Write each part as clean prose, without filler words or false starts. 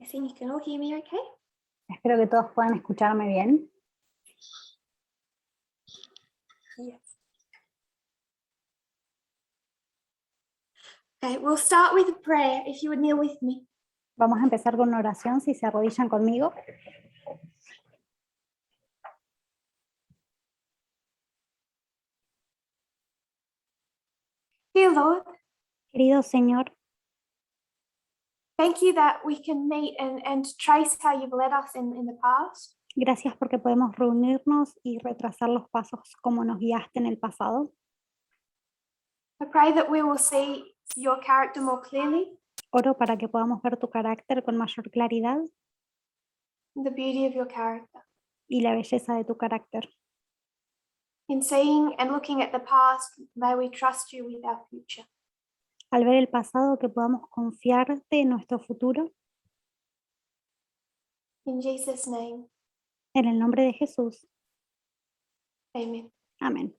I think you can all hear me okay. Espero que todos puedan escucharme bien. Yes. Okay, we'll start with a prayer if you would kneel with me. Vamos a empezar con una oración, si se arrodillan conmigo. Dear Lord, Querido Señor, thank you that we can meet and trace how you've led us in the past. gracias porque podemos reunirnos y retrasar los pasos como nos guiaste en el pasado. I pray that we will see your character more clearly, Oro para que podamos ver tu carácter con mayor claridad the beauty of your character. y la belleza de tu carácter. In seeing and looking at the past, may we trust you with our future. Al ver el pasado, que podamos confiarte en nuestro futuro. In Jesus' name, En el nombre de Jesús. amen. Amén.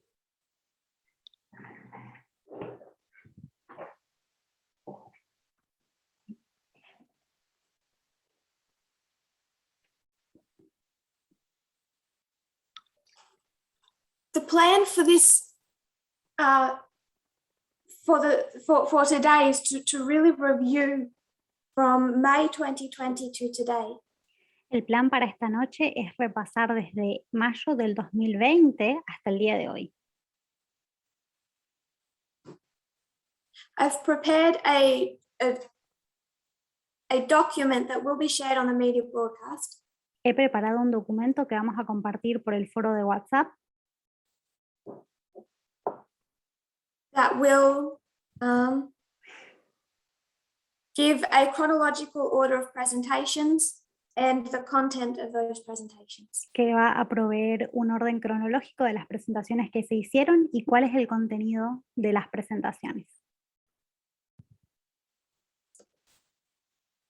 The plan for this, for today is to really review from May 2020 to today. El plan para esta noche es repasar desde mayo del 2020 hasta el día de hoy. I've prepared a document that will be shared on the media broadcast. He preparado un documento que vamos a compartir por el foro de WhatsApp That will give a chronological order of presentations and the content of those presentations. que va a proveer un orden cronológico de las presentaciones que se hicieron y cuál es el contenido de las presentaciones.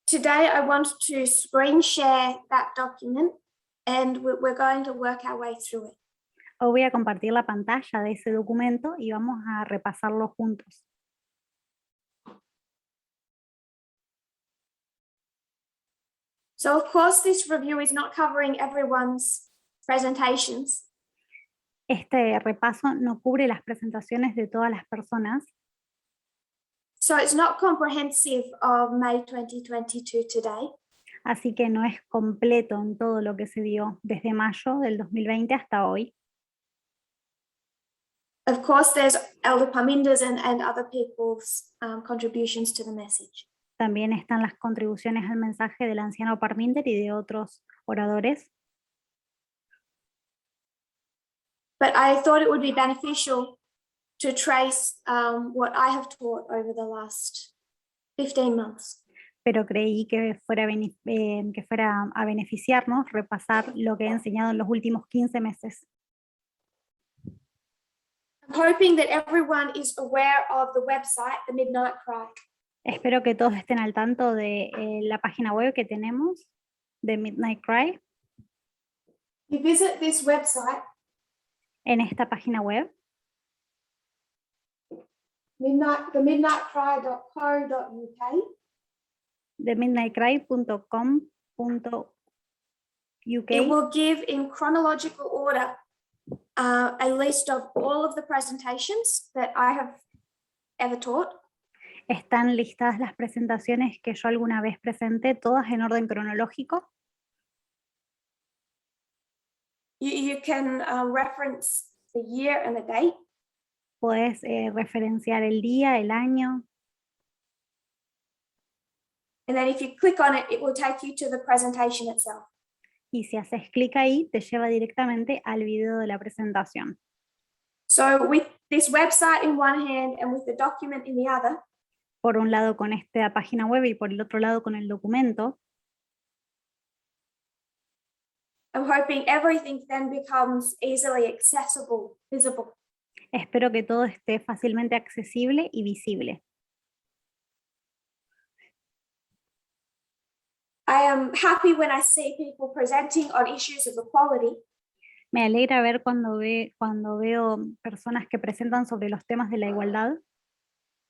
Today I want to screen share that document and we're going to work our way through it. Hoy voy a compartir la pantalla de ese documento y vamos a repasarlo juntos. So of course this review is not covering everyone's presentations. Este repaso no cubre las presentaciones de todas las personas, So it's not comprehensive of May 2020 to today. así que no es completo en todo lo que se dio desde mayo del 2020 hasta hoy. Of course, there's Elder Paminda's and other people's contributions to the message. También están las contribuciones al mensaje del anciano Parminder y de otros oradores. But I thought it would be beneficial to trace what I have taught over the last 15 months. Pero creí que fuera a beneficiarnos repasar lo que he enseñado en los últimos 15 meses. I'm hoping that everyone is aware of the website, The Midnight Cry. Espero que todos estén al tanto de la página web que tenemos, de Midnight Cry. You visit this website, En esta página web, themidnightcry.co.uk. de midnightcry.com.uk. It will give in chronological order a list of all of the presentations that I have ever taught. Están listadas las presentaciones que yo alguna vez presenté, todas en orden cronológico. You can reference the year and the date. Puedes referenciar el día, el año, And then if you click on it, it will take you to the presentation itself. y si haces clic ahí, te lleva directamente al video de la presentación. So with this website in one hand and with the document in the other, Por un lado con esta página web y por el otro lado con el documento, I'm hoping everything then becomes easily accessible, visible. espero que todo esté fácilmente accesible y visible. I am happy when I see people presenting on issues of equality. Me alegra ver cuando veo personas que presentan sobre los temas de la igualdad,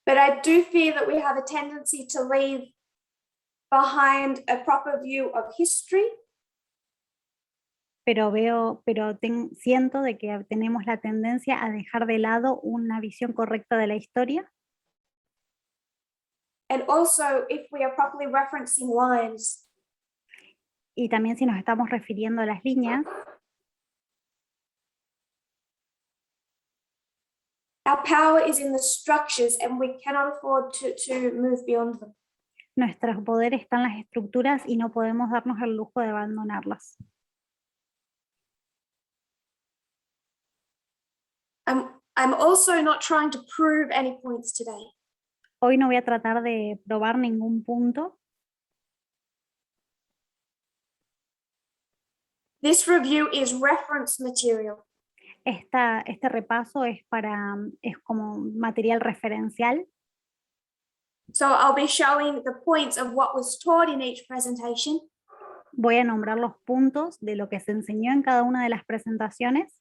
But I do fear that we have a tendency to leave behind a proper view of history. Pero siento de que tenemos la tendencia a dejar de lado una visión correcta de la historia. And also if we are properly referencing lines. Y también si nos estamos refiriendo a las líneas. Our power is in the structures and we cannot afford to move beyond them. Nuestro poder está en las estructuras y no podemos darnos el lujo de abandonarlas. I'm also not trying to prove any points today. Hoy no voy a tratar de probar ningún punto. This review is reference material. Este repaso es como material referencial. So I'll be showing the points of what was taught in each presentation. Voy a nombrar los puntos de lo que se enseñó en cada una de las presentaciones.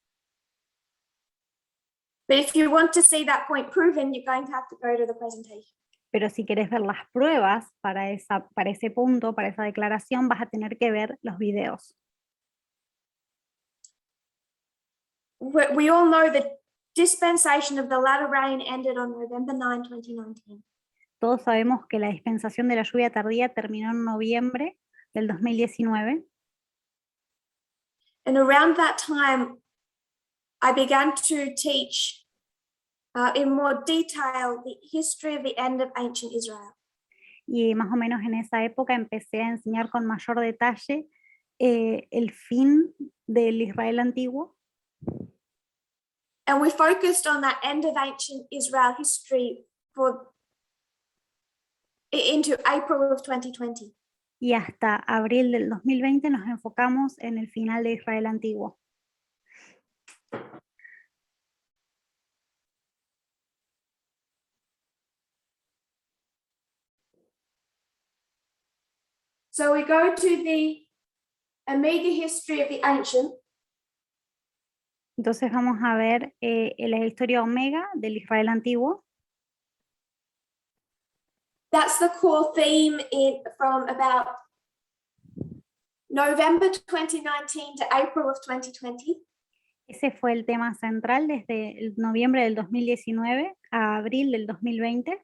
But if you want to see that point proven, you're going to have to go to the presentation. Pero si querés ver las pruebas para ese punto, para esa declaración, vas a tener que ver los videos. We all know the dispensation of the latter rain ended on November 9, 2019. Todos sabemos que la dispensación de la lluvia tardía terminó en noviembre del 2019. And around that time, I began to teach in more detail the history of the end of ancient Israel. Y más o menos en esa época empecé a enseñar con mayor detalle el fin del Israel antiguo. And we focused on that end of ancient Israel history into April of 2020. Y hasta abril del 2020 nos enfocamos en el final de Israel antiguo. So we go to the immediate history of the ancient. Entonces vamos a ver la historia omega del Israel antiguo. That's the core theme from about November 2019 to April of 2020. Ese fue el tema central desde el noviembre del 2019 a abril del 2020.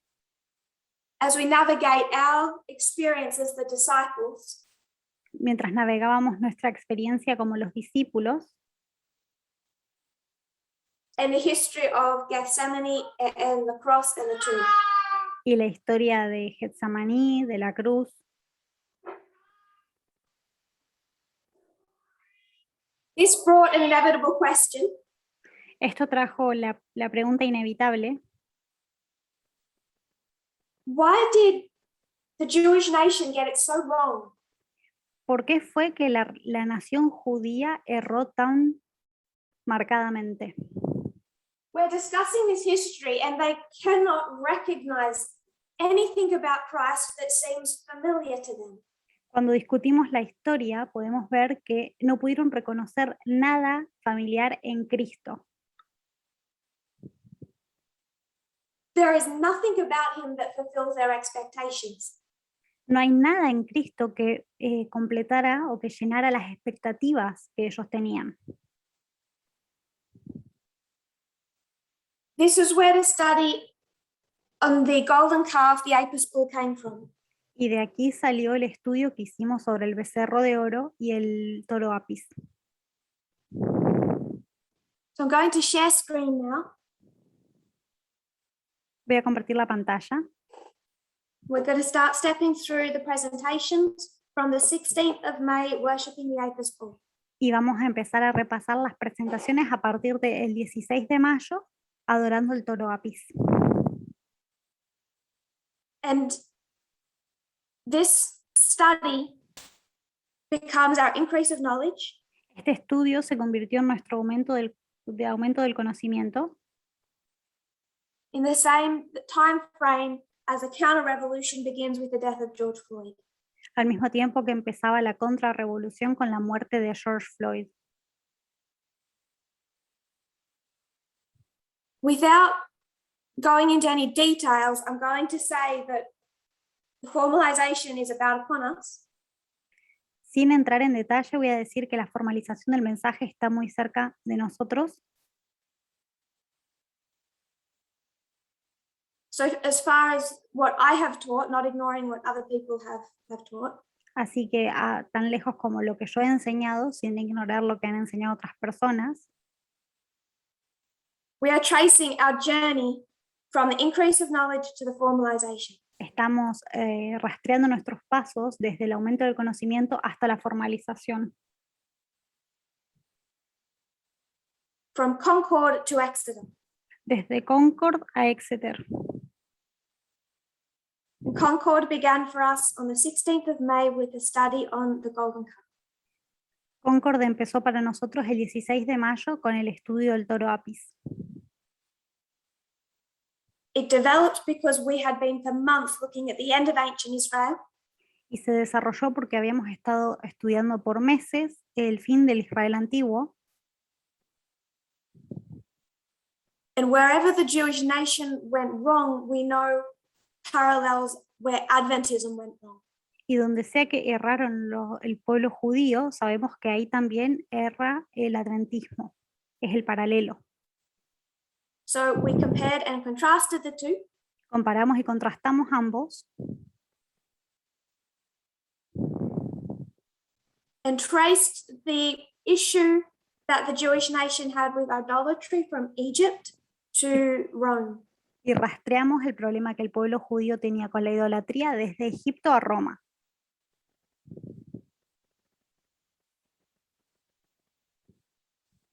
As we navigate our experience as the disciples. Mientras navegábamos nuestra experiencia como los discípulos. And the history of Gethsemane and the cross and the tomb. Y la historia de Getsemaní, de la cruz. This brought an inevitable question. Esto trajo la pregunta inevitable. Why did the Jewish nation get it so wrong? ¿Por qué fue que la nación judía erró tan marcadamente? We're discussing this history and they cannot recognize anything about Christ that seems familiar to them. Cuando discutimos la historia, podemos ver que no pudieron reconocer nada familiar en Cristo. There is nothing about him that fulfills their expectations. No hay nada en Cristo que completara o que llenara las expectativas que ellos tenían. This is where the study on the golden calf, the apis bull, came from. Y de aquí salió el estudio que hicimos sobre el becerro de oro y el toro apis. So I'm going to share screen now. Voy a compartir la pantalla. We're going to start stepping through the presentations from the 16th of May, worshiping the apis bull. Y vamos a empezar a repasar las presentaciones a partir del 16 de mayo, adorando el toro apis. And this study becomes our increase of knowledge. Este estudio se convirtió en nuestro aumento del conocimiento. In the same time frame as the counter-revolution begins with the death of George Floyd. Al mismo tiempo que empezaba la contrarrevolución con la muerte de George Floyd. Without going into any details, I'm going to say that the formalization is about upon us. Sin entrar en detalle, voy a decir que la formalización del mensaje está muy cerca de nosotros. So as far as what I have taught, not ignoring what other people have taught, Así que tan lejos como lo que yo he enseñado, sin ignorar lo que han enseñado otras personas, we are tracing our journey from the increase of knowledge to the formalization. estamos rastreando nuestros pasos desde el aumento del conocimiento hasta la formalización. From Concord to Exeter. Desde Concord a Exeter. And Concord began for us on the 16th of May with a study on the Golden Cup. Concord empezó para nosotros el 16 de mayo con el estudio del toro Apis. It developed because we had been for months looking at the end of ancient Israel. Y se desarrolló porque habíamos estado estudiando por meses el fin del Israel antiguo. And wherever the Jewish nation went wrong, we know parallels where Adventism went wrong. Y donde sea que erraron el pueblo judío, sabemos que ahí también erra el adventismo. Es el paralelo. So we compared and contrasted the two. Comparamos y contrastamos ambos. And traced the issue that the Jewish nation had with idolatry from Egypt to Rome. Y rastreamos el problema que el pueblo judío tenía con la idolatría desde Egipto a Roma.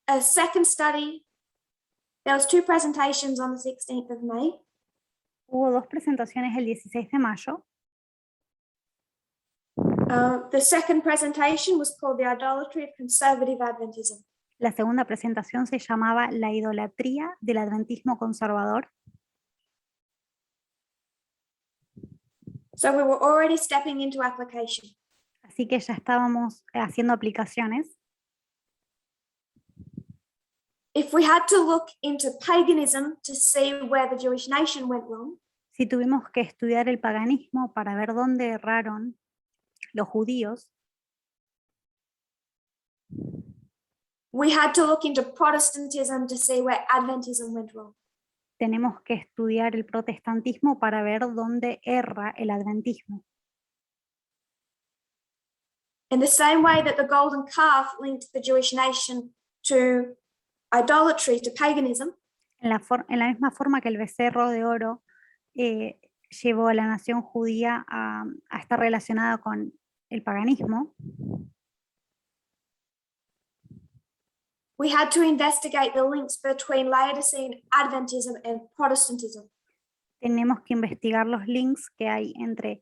A second study, there was two presentations on the 16th of May. Hubo dos presentaciones el 16 de mayo. The second presentation was called The Idolatry of Conservative Adventism. La segunda presentación se llamaba La idolatría del adventismo conservador. So we were already stepping into application. Así que ya estábamos haciendo aplicaciones. If we had to look into paganism to see where the Jewish nation went wrong, Si tuvimos que estudiar el paganismo para ver dónde erraron los judíos, we had to look into Protestantism to see where Adventism went wrong. tenemos que estudiar el protestantismo para ver dónde erra el adventismo. In the same way that the golden calf linked the Jewish nation to idolatry, to paganism, En la misma forma que el becerro de oro llevó a la nación judía a estar relacionada con el paganismo, we had to investigate the links between Laodicean Adventism and Protestantism. tenemos que investigar los links que hay entre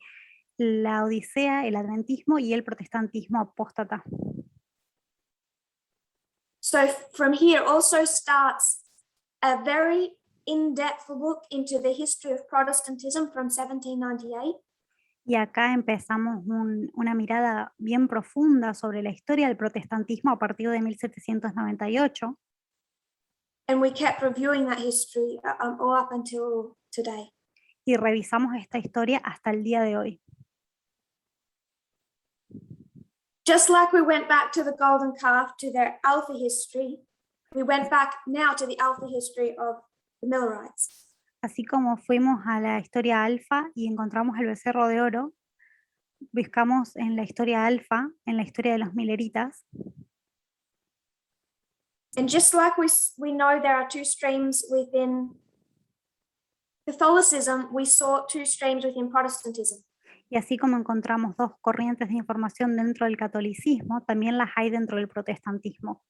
la Odisea, el adventismo y el protestantismo apóstata. So from here also starts a very in-depth look into the history of Protestantism from 1798. Y acá empezamos una mirada bien profunda sobre la historia del protestantismo a partir de 1798. And we kept reviewing that history all up until today. Y revisamos esta historia hasta el día de hoy. Just like we went back to the golden calf to their Alpha history, we went back now to the Alpha history of the Millerites. Así como fuimos a la historia alfa y encontramos el becerro de oro, buscamos en la historia alfa, en la historia de los mileritas. And just like we know there are two streams within Catholicism, we saw two streams within Protestantism. Y así como encontramos dos corrientes de información dentro del catolicismo, también las hay dentro del protestantismo.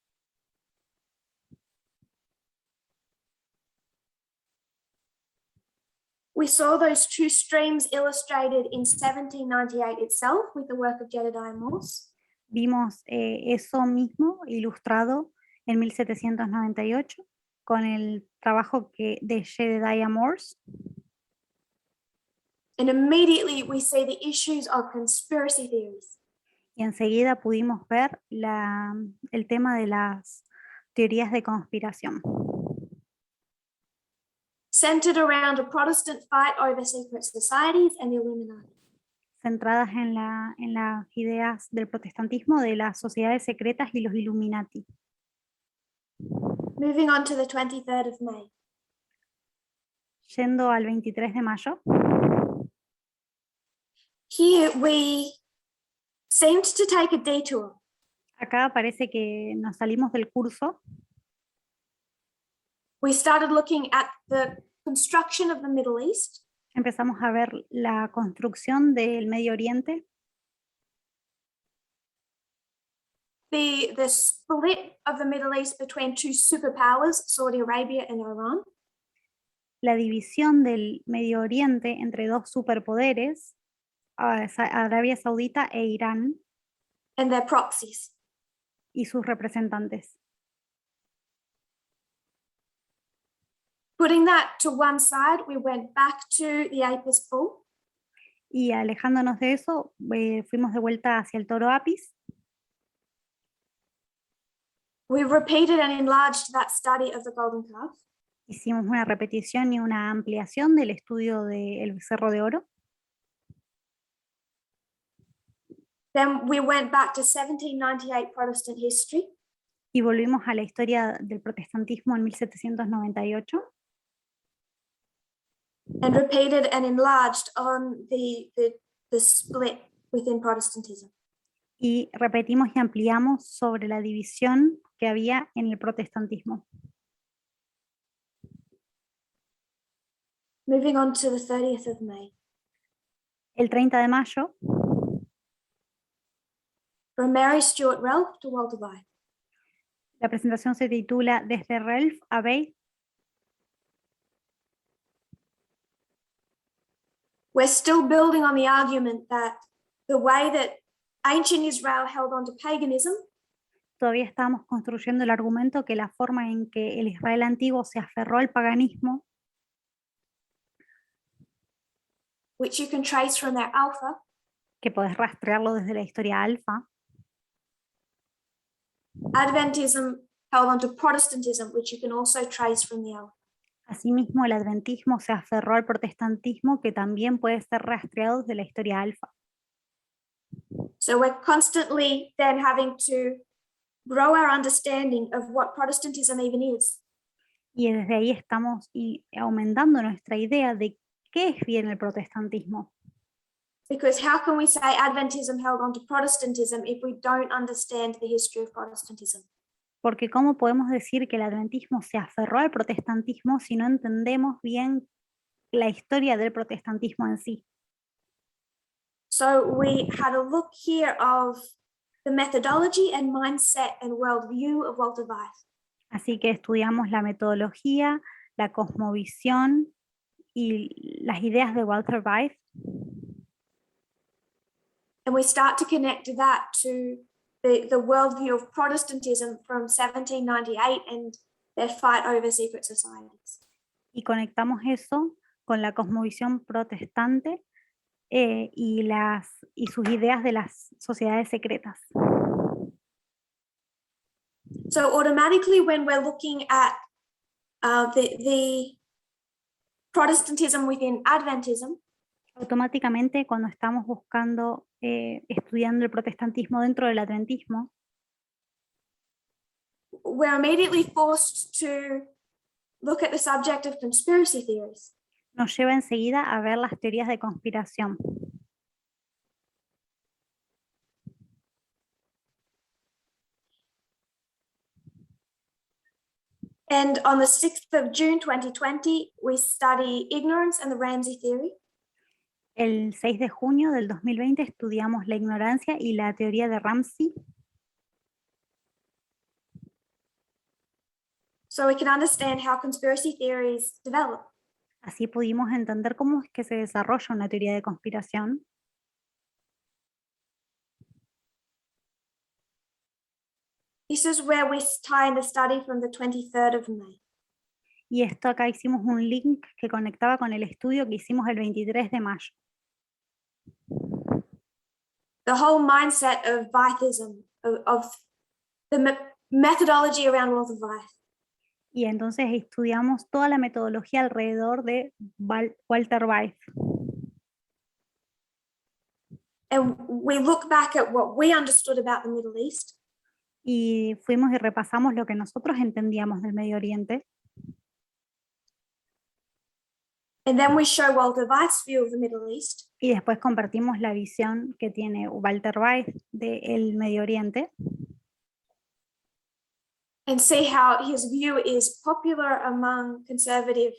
We saw those two streams illustrated in 1798 itself with the work of Jedediah Morse. Vimos eso mismo ilustrado en 1798 con el trabajo de Jedediah Morse. And immediately we see the issues of conspiracy theories. Y enseguida pudimos ver el tema de las teorías de conspiración. Centered around a Protestant fight over secret societies and the Illuminati. centradas en las ideas del protestantismo, de las sociedades secretas y los Illuminati. Moving on to the 23rd of May. Yendo al 23 de mayo, Here we seemed to take a detour. acá parece que nos salimos del curso. We started looking at the construction of the Middle East, Empezamos a ver la construcción del Medio Oriente, the split of the Middle East between two superpowers, Saudi Arabia and Iran, la división del Medio Oriente entre dos superpoderes, Arabia Saudita e Irán, and their proxies. y sus representantes. Putting that to one side, we went back to the Apis bull. Y alejándonos de eso, fuimos de vuelta hacia el toro Apis. We repeated and enlarged that study of the golden calf. Hicimos una repetición y una ampliación del estudio del becerro de oro. Then we went back to 1798 Protestant history. Y volvimos a la historia del protestantismo en 1798. And repeated and enlarged on the split within Protestantism. Y repetimos y ampliamos sobre la división que había en el protestantismo. Moving on to the 30th of May. El 30 de mayo, From Mary Stuart Ralph to Walter White. la presentación se titula Desde Ralph a Bate. We're still building on the argument that the way that ancient Israel held on to paganism Todavía estábamos construyendo el argumento que la forma en que el Israel antiguo se aferró al paganismo, which you can trace from their Alpha, que podés rastrearlo desde la historia alfa, Adventism held on to Protestantism, which you can also trace from the Alpha. asimismo el adventismo se aferró al protestantismo, que también puede ser rastreado desde la historia alfa. So we're constantly then having to grow our understanding of what Protestantism even is. Y desde ahí estamos aumentando nuestra idea de qué es bien el protestantismo. Because how can we say Adventism held on to Protestantism if we don't understand the history of Protestantism? Porque ¿cómo podemos decir que el adventismo se aferró al protestantismo si no entendemos bien la historia del protestantismo en sí? So we had a look here of the methodology and mindset and worldview of Walter Weiss. Así que estudiamos la metodología, la cosmovisión y las ideas de Walter Weiss. And we start to connect that to the worldview of Protestantism from 1798 and their fight over secret societies. Y conectamos eso con la cosmovisión protestante y sus ideas de las sociedades secretas. So automatically when we're looking at the Protestantism within Adventism, Automáticamente cuando estamos buscando, estudiando el protestantismo dentro del adventismo, we're immediately forced to look at the subject of conspiracy theories. nos lleva enseguida a ver las teorías de conspiración. And on the 6th of June 2020, we study ignorance and the Ramsey theory. El 6 de junio del 2020 estudiamos la ignorancia y la teoría de Ramsey. So we can understand how conspiracy theories develop. Así pudimos entender cómo es que se desarrolla una teoría de conspiración. This is where we tie in the study from the 23rd of May. Y esto acá hicimos un link que conectaba con el estudio que hicimos el 23 de mayo. The whole mindset of Weithism, of the methodology around Walter Weiss. Y entonces estudiamos toda la metodología alrededor de Walter Weiss. And we look back at what we understood about the Middle East. Y fuimos y repasamos lo que nosotros entendíamos del Medio Oriente. And then we show Walter Weiss's view of the Middle East. Y después compartimos la visión que tiene Walter Weiss del Medio Oriente. And see how his view is popular among conservative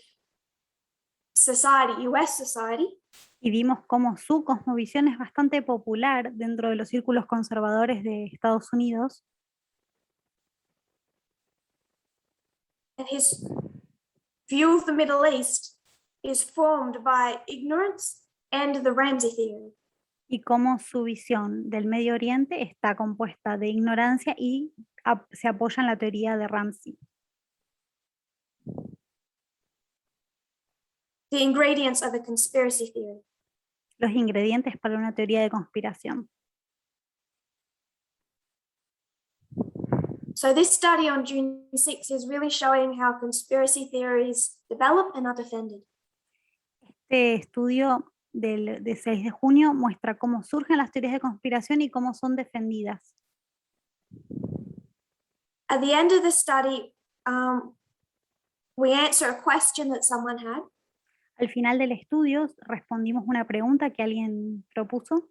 society, US society. Y vimos cómo su cosmovisión es bastante popular dentro de los círculos conservadores de Estados Unidos. And his view of the Middle East is formed by ignorance and the Ramsey theory. Y cómo su visión del Medio Oriente está compuesta de ignorancia y se apoya en la teoría de Ramsey. The ingredients of a conspiracy theory. Los ingredientes para una teoría de conspiración. So this study on June 6 is really showing how conspiracy theories develop and are defended. Este estudio del 6 de junio muestra cómo surgen las teorías de conspiración y cómo son defendidas. At the end of the study, we answer a question that someone had. Al final del estudio respondimos una pregunta que alguien propuso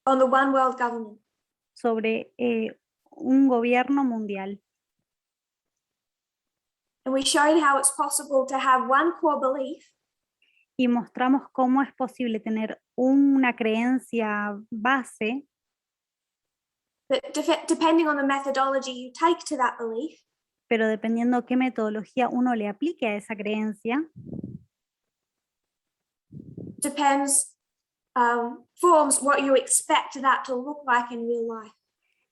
On the one world government. sobre un gobierno mundial. And we showed how it's possible to have one core belief. Y mostramos cómo es posible tener una creencia base, But depending on the methodology you take to that belief, pero dependiendo qué metodología uno le aplique a esa creencia, depends, forms what you expect that to look like in real life.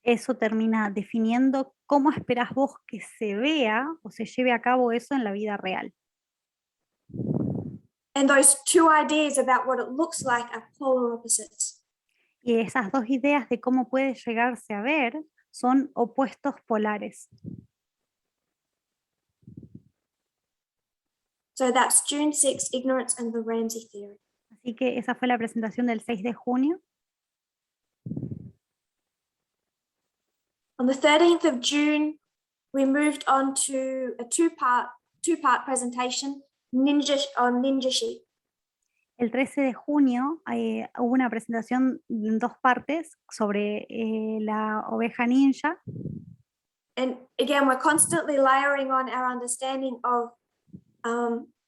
eso termina definiendo cómo esperás vos que se vea o se lleve a cabo eso en la vida real. And those two ideas about what it looks like are polar opposites. Y esas dos ideas de cómo puede llegarse a ver son opuestos polares. So that's June 6, ignorance and the Ramsey theory. Así que esa fue la presentación del 6 de junio. On the 13th of June, we moved on to a two-part presentation on Ninja Sheep. El 13 de junio hubo una presentación en dos partes sobre la oveja ninja. And again, we're constantly layering on our understanding of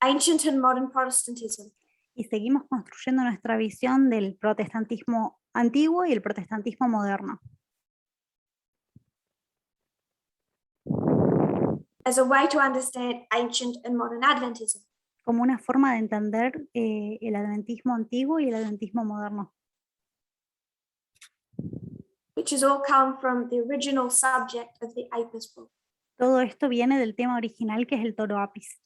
ancient and modern Protestantism. Y seguimos construyendo nuestra visión del protestantismo antiguo y el protestantismo moderno. As a way to understand ancient and modern Adventism. Como una forma de entender el adventismo antiguo y el adventismo moderno. Which has all come from the original subject of the Apis book. Todo esto viene del tema original que es el toro Apis.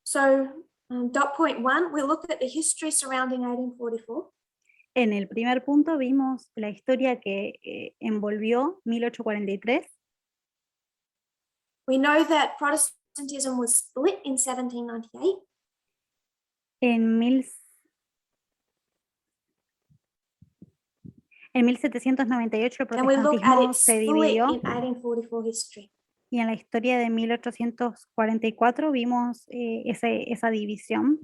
So, dot point 1, we looked at the history surrounding 1844. En el primer punto vimos la historia que envolvió 1843. We know that Protestantism was split in 1798. En 1798 el And we look at protestantismo its se split dividió. in 1844 history. Y en la historia de 1844 vimos esa división.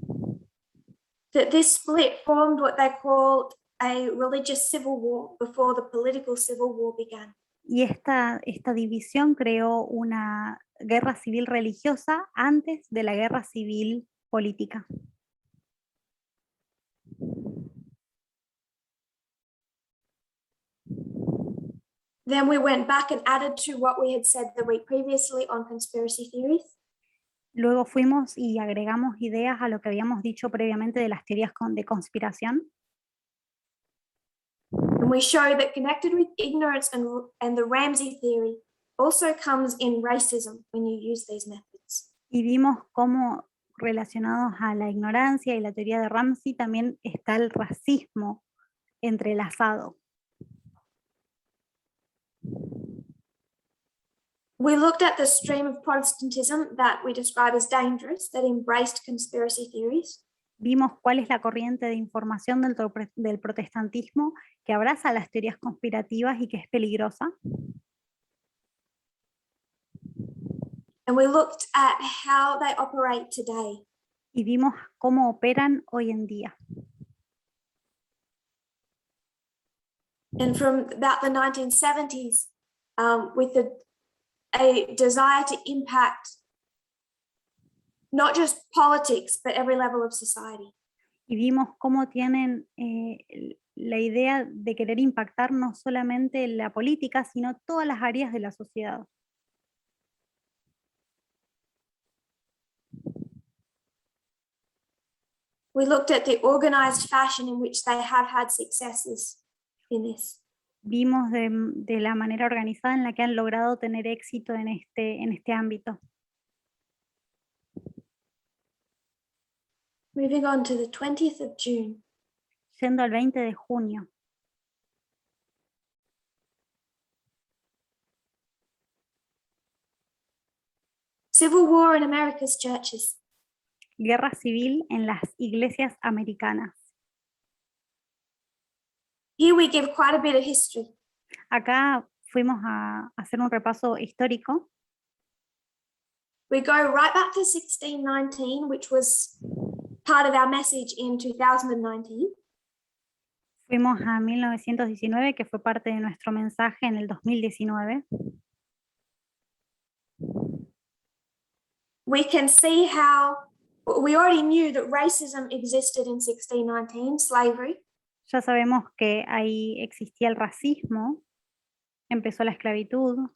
That this split formed what they called a religious civil war before the political civil war began. Y esta división creó una guerra civil religiosa antes de la guerra civil política. Then we went back and added to what we had said the week previously on conspiracy theories. Luego fuimos y agregamos ideas a lo que habíamos dicho previamente de las teorías de conspiración. And we show that connected with ignorance and the Ramsey theory also comes in racism when you use these methods. Y vimos cómo relacionados a la ignorancia y la teoría de Ramsey también está el racismo entrelazado. We looked at the stream of Protestantism that we describe as dangerous, that embraced conspiracy theories. Vimos cuál es la corriente de información del protestantismo que abraza las teorías conspirativas y que es peligrosa. And we looked at how they operate today. Y vimos cómo operan hoy en día. And from about the 1970s, with a desire to impact not just politics, but every level of society. Y vimos cómo tienen la idea de querer impactar no solamente la política, sino todas las áreas de la sociedad. We looked at the organized fashion in which they have had successes in this. Vimos de la manera organizada en la que han logrado tener éxito en este ámbito. Moving on to the 20th of June. Yendo al 20 de junio. Civil war in America's churches. Guerra civil en las iglesias americanas. Here we give quite a bit of history. Acá fuimos a hacer un repaso histórico. We go right back to 1619, which was part of our message in 2019. Fuimos a 1919, que fue parte de nuestro mensaje en el 2019. We can see how we already knew that racism existed in 1619, slavery. Ya sabemos que ahí existía el racismo, empezó la esclavitud.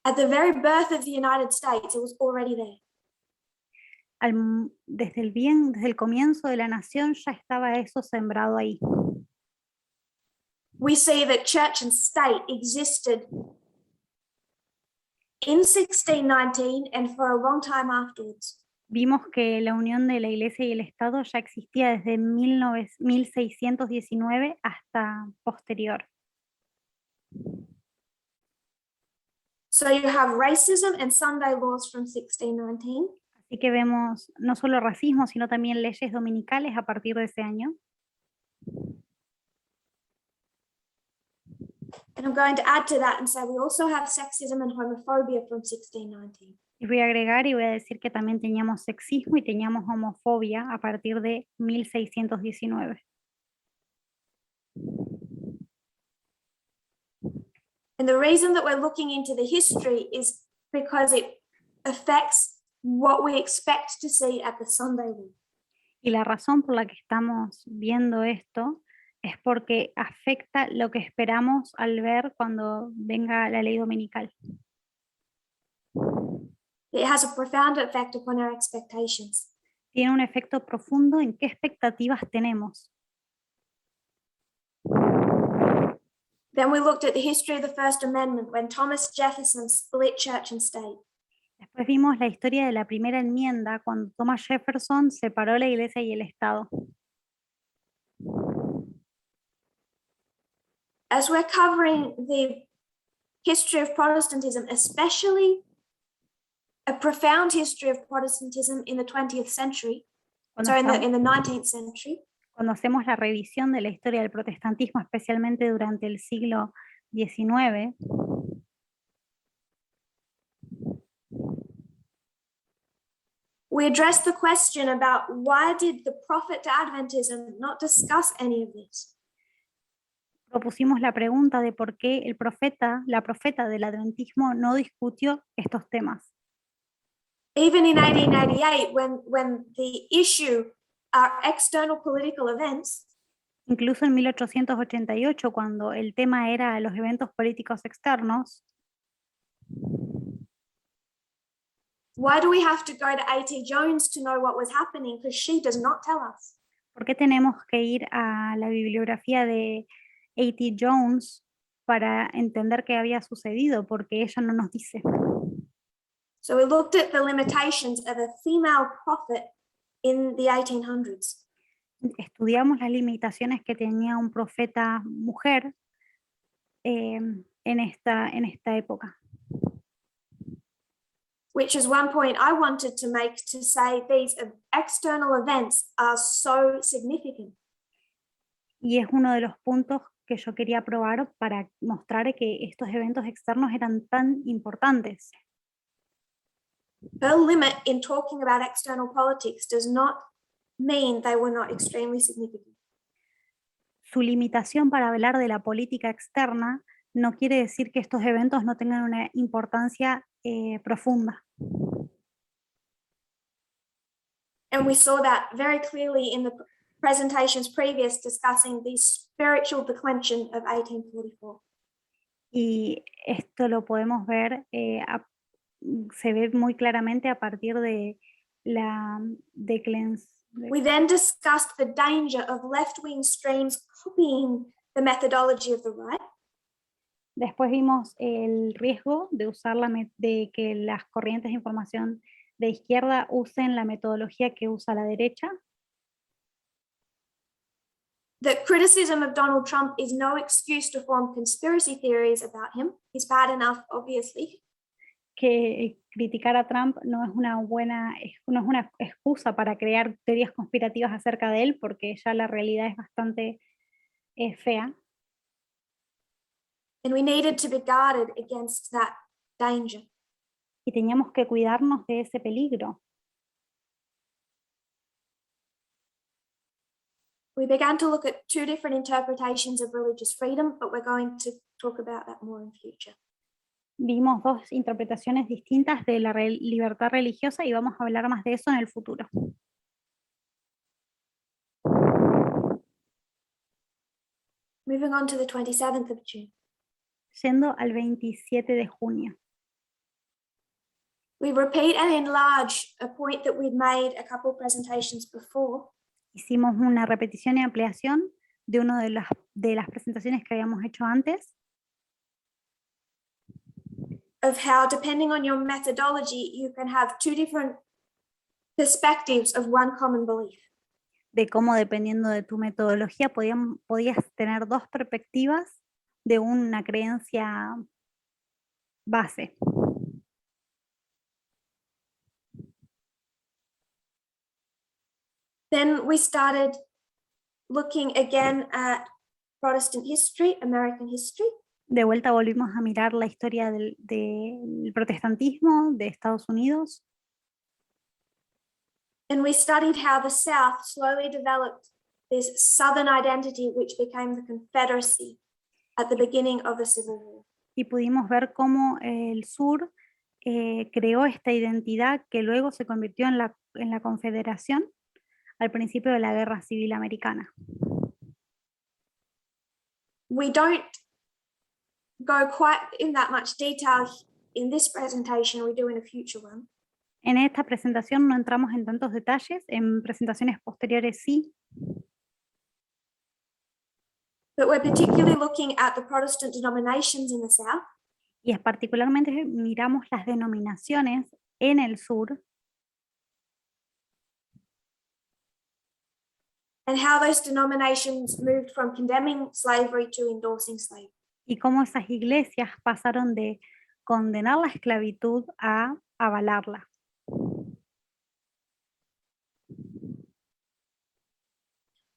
At the very birth of the United States, it was already there. Desde el comienzo de la nación ya estaba eso sembrado ahí. We see that church and state existed in 1619 and for a long time afterwards. Vimos que la unión de la Iglesia y el Estado ya existía desde 1619 hasta posterior. So you have racism and Sunday laws from 1619. Así que vemos no solo racismo, sino también leyes dominicales a partir de ese año. And I'm going to add to that and say we also have sexism and homophobia from 1619. Y voy a agregar y voy a decir que también teníamos sexismo y teníamos homofobia a partir de 1619. And the reason that we're looking into the history is because it affects what we expect to see at the Sunday law. Y la razón por la que estamos viendo esto es porque afecta lo que esperamos al ver cuando venga la ley dominical. It has a profound effect upon our expectations. Tiene un efecto profundo en qué expectativas tenemos. Then we looked at the history of the First Amendment when Thomas Jefferson split church and state. Después vimos la historia de la primera enmienda cuando Thomas Jefferson separó la iglesia y el Estado. As we're covering the history of Protestantism, especially a profound history of Protestantism in the 20th century, in the 19th century. Cuando hacemos la revisión de la historia del protestantismo, especialmente durante el siglo XIX, we address the question about why did the prophet to Adventism not discuss any of this? Propusimos la pregunta de por qué la profeta del adventismo no discutió estos temas. Even in 1888, when the issue are external political events, incluso en 1888, cuando el tema era los eventos políticos externos, why do we have to go to A.T. Jones to know what was happening? Because she does not tell us. ¿Por qué tenemos que ir a la bibliografía de A.T. Jones para entender qué había sucedido? Porque ella no nos dice. So we looked at the limitations of a female prophet in the 1800s. Estudiamos las limitaciones que tenía un profeta mujer en en esta época. Which is one point I wanted to make, to say these external events are so significant. Y es uno de los puntos que yo quería probar para mostrar que estos eventos externos eran tan importantes. Her limit in talking about external politics does not mean they were not extremely significant. Su limitación para hablar de la política externa no quiere decir que estos eventos no tengan una importancia profunda. And we saw that very clearly in the presentations previous discussing the spiritual declension of 1844. Y esto lo podemos ver, se ve muy claramente a partir de la We then discussed the danger of left-wing streams copying the methodology of the right. Después vimos el riesgo de usar de que las corrientes de información de izquierda usen la metodología que usa la derecha. That criticism of Donald Trump is no excuse to form conspiracy theories about him. He's bad enough, obviously. Que criticar a Trump no es una excusa para crear teorías conspirativas acerca de él, porque ya la realidad es bastante fea. And we needed to be guarded against that danger. Y teníamos que cuidarnos de ese peligro. We began to look at two different interpretations of religious freedom, but we're going to talk about that more in future. Vimos dos interpretaciones distintas de la libertad religiosa y vamos a hablar más de eso en el futuro. Moving on to the 27th of June. Yendo al 27 de junio. We repeat and enlarge a point that we'd made a couple of presentations before. Hicimos una repetición y ampliación de una de las presentaciones que habíamos hecho antes. Of how, depending on your methodology, you can have two different perspectives of one common belief. De cómo, dependiendo de tu metodología, podías tener dos perspectivas de una creencia base. Then we started looking again at Protestant history, American history. De vuelta volvimos a mirar la historia del protestantismo de Estados Unidos. And we studied how the South slowly developed this Southern identity, which became the Confederacy at the beginning of the Civil War. Y pudimos ver cómo el sur creó esta identidad que luego se convirtió en la Confederación al principio de la Guerra Civil Americana. We don't go quite in that much detail in this presentation, we do in a future one. En esta presentación no entramos en tantos detalles, en presentaciones posteriores sí. But we're particularly looking at the Protestant denominations in the South. Y particularmente miramos las denominaciones en el sur. And how those denominations moved from condemning slavery to endorsing slavery. Y cómo esas iglesias pasaron de condenar la esclavitud a avalarla.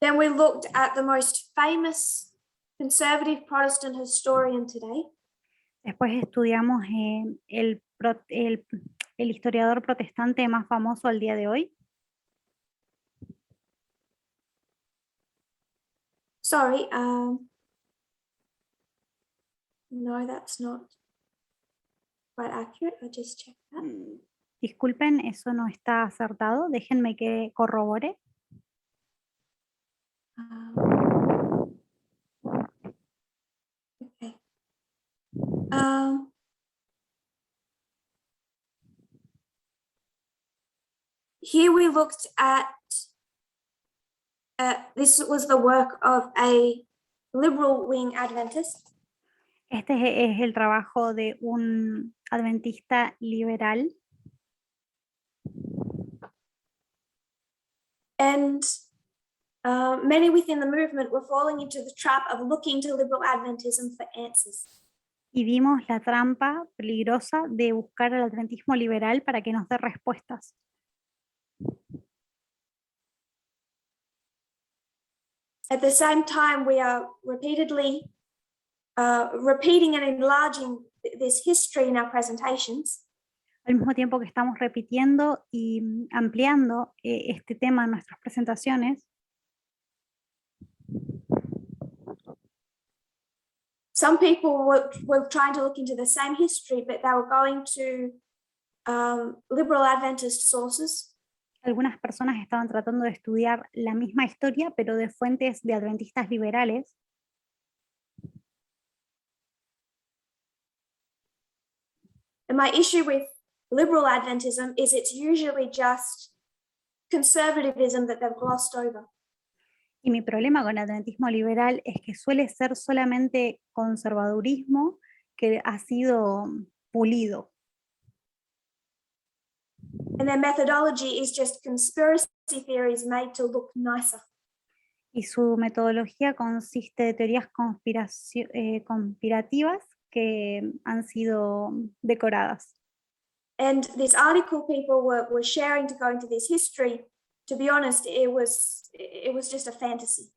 Then we looked at the most famous conservative Protestant historian today. Después estudiamos el historiador protestante más famoso al día de hoy. Sorry, no, that's not quite accurate. I just checked that. Disculpen, eso no está acertado. Déjenme que corrobore. Okay. Here we looked at, this was the work of a liberal wing Adventist. Este es el trabajo de un adventista liberal. And many within the movement were falling into the trap of looking to liberal Adventism for answers. Y vimos la trampa peligrosa de buscar al adventismo liberal para que nos dé respuestas. At the same time, we are repeatedly repeating and enlarging this history in our presentations. Al mismo tiempo que estamos repitiendo y ampliando este tema en nuestras presentaciones, some people were trying to look into the same history, but they were going to liberal Adventist sources. algunas personas estaban tratando de estudiar la misma historia, pero de fuentes de adventistas liberales. And my issue with liberal Adventism is it's usually just conservatism that they've glossed over. Y mi problema con el adventismo liberal es que suele ser solamente conservadurismo que ha sido pulido. And their methodology is just conspiracy theories made to look nicer. Y su metodología consiste de teorías conspirativas que han sido decoradas. And this article people were sharing to go into this history, to be honest, it was just a fantasy.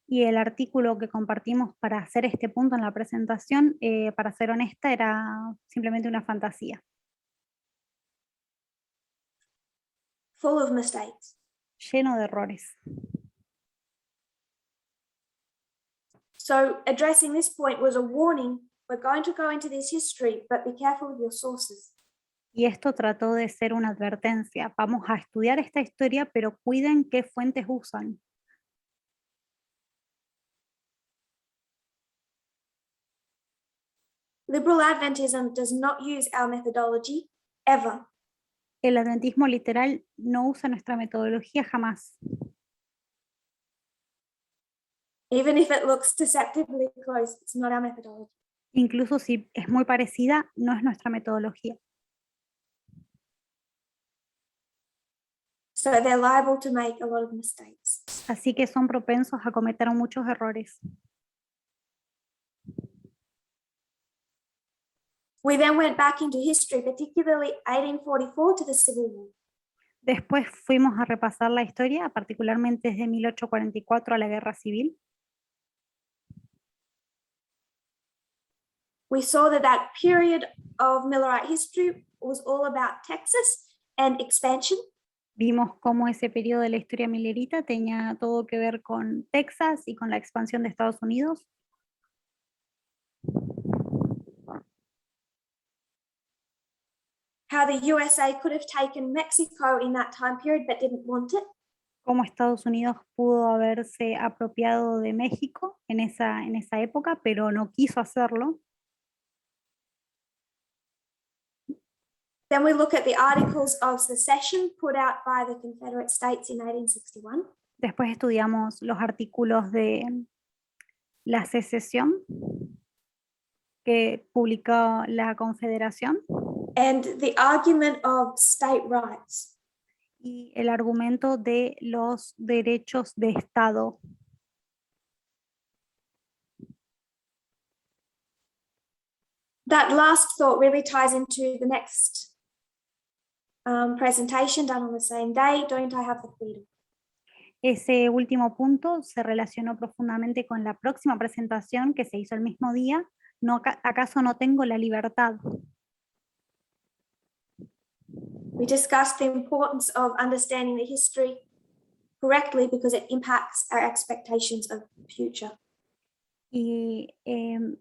Y el artículo que compartimos para hacer este punto en la presentación, para ser honesta, era simplemente una fantasía. Full of mistakes. Lleno de errores. So addressing this point was a warning. We're going to go into this history, but be careful of your sources. Y esto trató de ser una advertencia. Vamos a estudiar esta historia, pero cuiden qué fuentes usan. Liberal Adventism does not use our methodology ever. El adventismo literal no usa nuestra metodología jamás. Even if it looks deceptively close, it's not our methodology. Incluso si es muy parecida, no es nuestra metodología. So they're liable to make a lot of mistakes. Así que son propensos a cometer muchos errores. We then went back into history, particularly 1844 to the Civil War. Después fuimos a repasar la historia, particularmente desde 1844 a la Guerra Civil. We saw that period of Millerite history was all about Texas and expansion. Vimos cómo ese periodo de la historia millerita tenía todo que ver con Texas y con la expansión de Estados Unidos. How the USA could have taken Mexico in that time period but didn't want it. Cómo Estados Unidos pudo haberse apropiado de México en esa época, pero no quiso hacerlo. Then we look at the Articles of Secession put out by the Confederate States in 1861. Después estudiamos los artículos de la secesión que publicó la Confederación. And the argument of state rights. Y el argumento de los derechos de Estado. That last thought really ties into the next presentation done on the same day, Don't I Have the Freedom? Ese último punto se relacionó profundamente con la próxima presentación que se hizo el mismo día, ¿acaso no tengo la libertad? We discussed the importance of understanding the history correctly because it impacts our expectations of the future. Y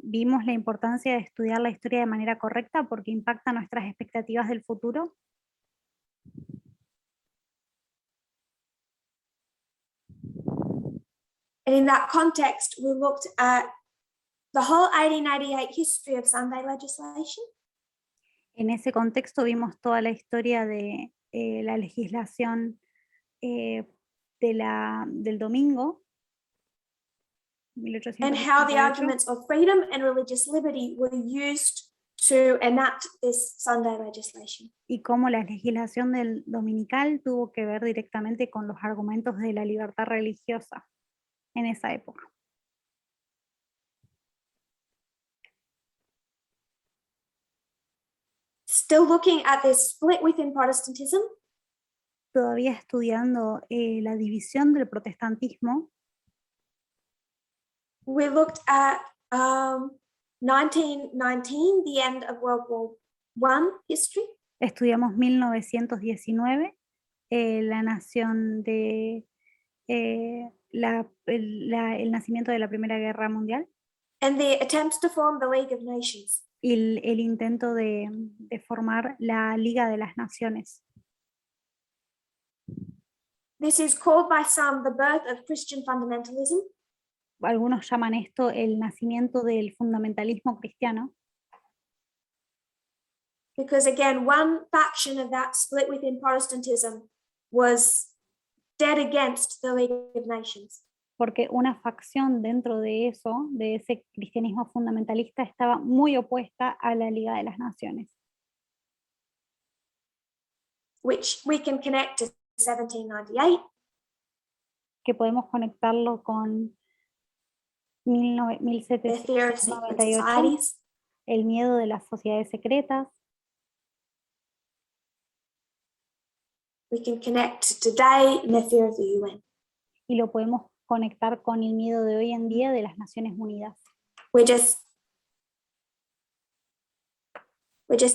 vimos la importancia de estudiar la historia de manera correcta porque impacta nuestras expectativas del futuro. And in that context, we looked at the whole 1888 history of Sunday legislation. En ese contexto vimos toda la historia de la legislación del domingo, 1888. And how the arguments of freedom and religious liberty were used to enact this Sunday legislation. Y cómo la legislación del dominical tuvo que ver directamente con los argumentos de la libertad religiosa en esa época. still looking at this split within Protestantism. Todavía estudiando la división del protestantismo. We looked at 1919, the end of World War I history. Estudiamos 1919, la nación de el nacimiento de la Primera Guerra Mundial. And the attempts to form the League of Nations. Y el intento de formar la Liga de las Naciones. This is called by some the birth of Christian fundamentalism. Algunos llaman esto el nacimiento del fundamentalismo cristiano. Because again, one faction of that split within Protestantism was dead against the League of Nations. Porque una facción dentro de eso, de ese cristianismo fundamentalista, estaba muy opuesta a la Liga de las Naciones. Which we can connect to 1798. Que podemos conectarlo con 1798, el miedo de las sociedades secretas. We can connect to today and the fear of the UN. Y lo podemos conectar con el miedo de hoy en día de las Naciones Unidas. We're just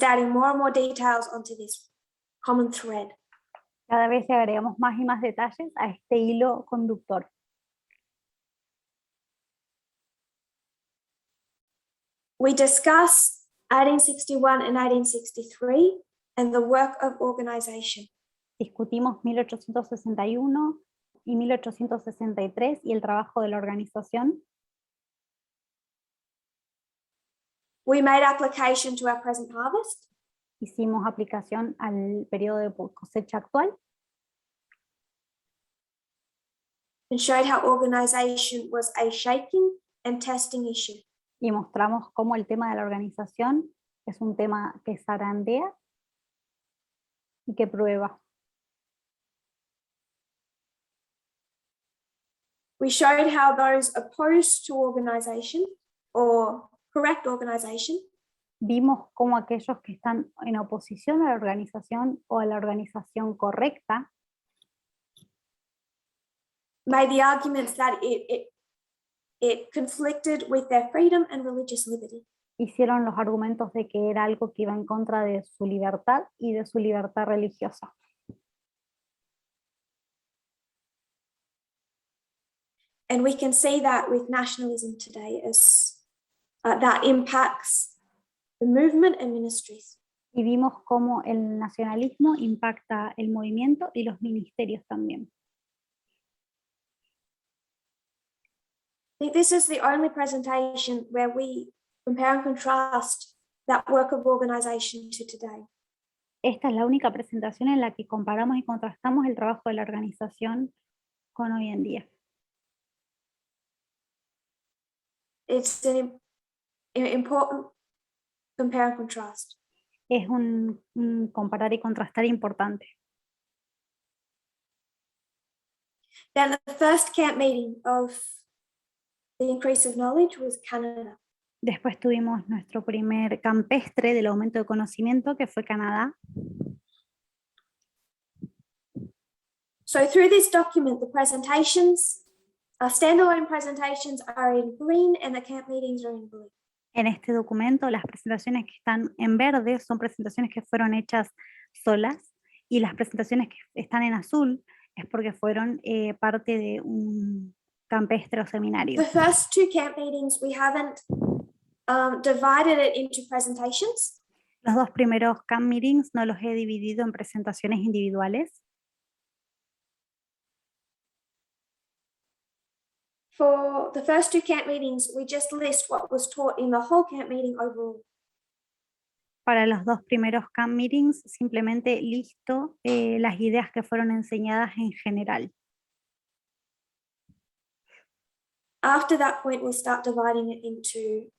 adding more and more details onto this common thread. Cada vez le agregamos más y más detalles a este hilo conductor. We discuss 1861 and 1863 and the work of organization. Discutimos 1861 y 1863 y el trabajo de la organización. We made application to our present harvest. Hicimos aplicación al periodo de cosecha actual. And showed how organization was a shaping and testing issue. Y mostramos cómo el tema de la organización es un tema que zarandea y que prueba. We showed how those opposed to organization or correct organization Vimos cómo aquellos que están en oposición a la organización o a la organización correcta made the arguments that it conflicted with their freedom and religious liberty. hicieron los argumentos de que era algo que iba en contra de su libertad y de su libertad religiosa. And we can see that with nationalism today as that impacts the movement and ministries. Y vimos cómo el nacionalismo impacta el movimiento y los ministerios también. I think this is the only presentation where we compare and contrast that work of organization to today. Esta es la única presentación en la que comparamos y contrastamos el trabajo de la organización con hoy en día. It's an important compare and contrast. Es un comparar y contrastar importante. Then the first camp meeting of the increase of knowledge was Canada. Después tuvimos nuestro primer campestre del aumento de conocimiento, que fue Canadá. So through this document, the presentations, standalone presentations are in green and the camp meetings are in blue. En este documento, las presentaciones que están en verde son presentaciones que fueron hechas solas, y las presentaciones que están en azul es porque fueron parte de un campestre o seminario. The first two camp meetings, we haven't divided it into presentations. Los dos primeros camp meetings no los he dividido en presentaciones individuales. For the first two camp meetings, we just list what was taught in the whole camp meeting overall. Para los dos primeros camp meetings simplemente listo las ideas que fueron enseñadas en general. After that point, we start dividing it into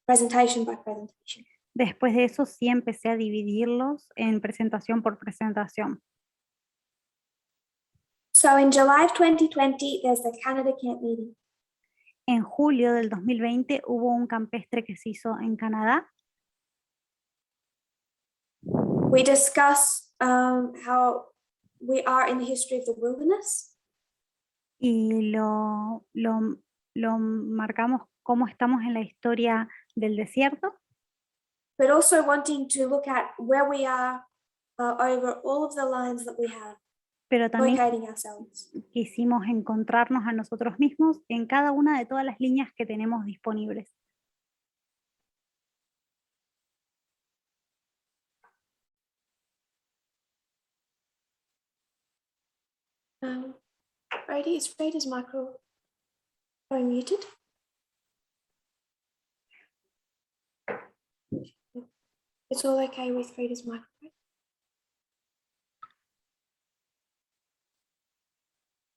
presentation by presentation. Después de eso sí empecé a dividirlos en presentación por presentación. So in July of 2020, there's the Canada camp meeting. En julio del 2020 hubo un campestre que se hizo en Canadá. We discuss how we are in the history of the wilderness. Y lo marcamos cómo estamos en la historia del desierto, But also wanting to look at where we are over all of the lines that we have, pero también locating ourselves. quisimos encontrarnos a nosotros mismos en cada una de todas las líneas que tenemos disponibles. Is Freda's micro muted? It's all okay with Freda's microphone.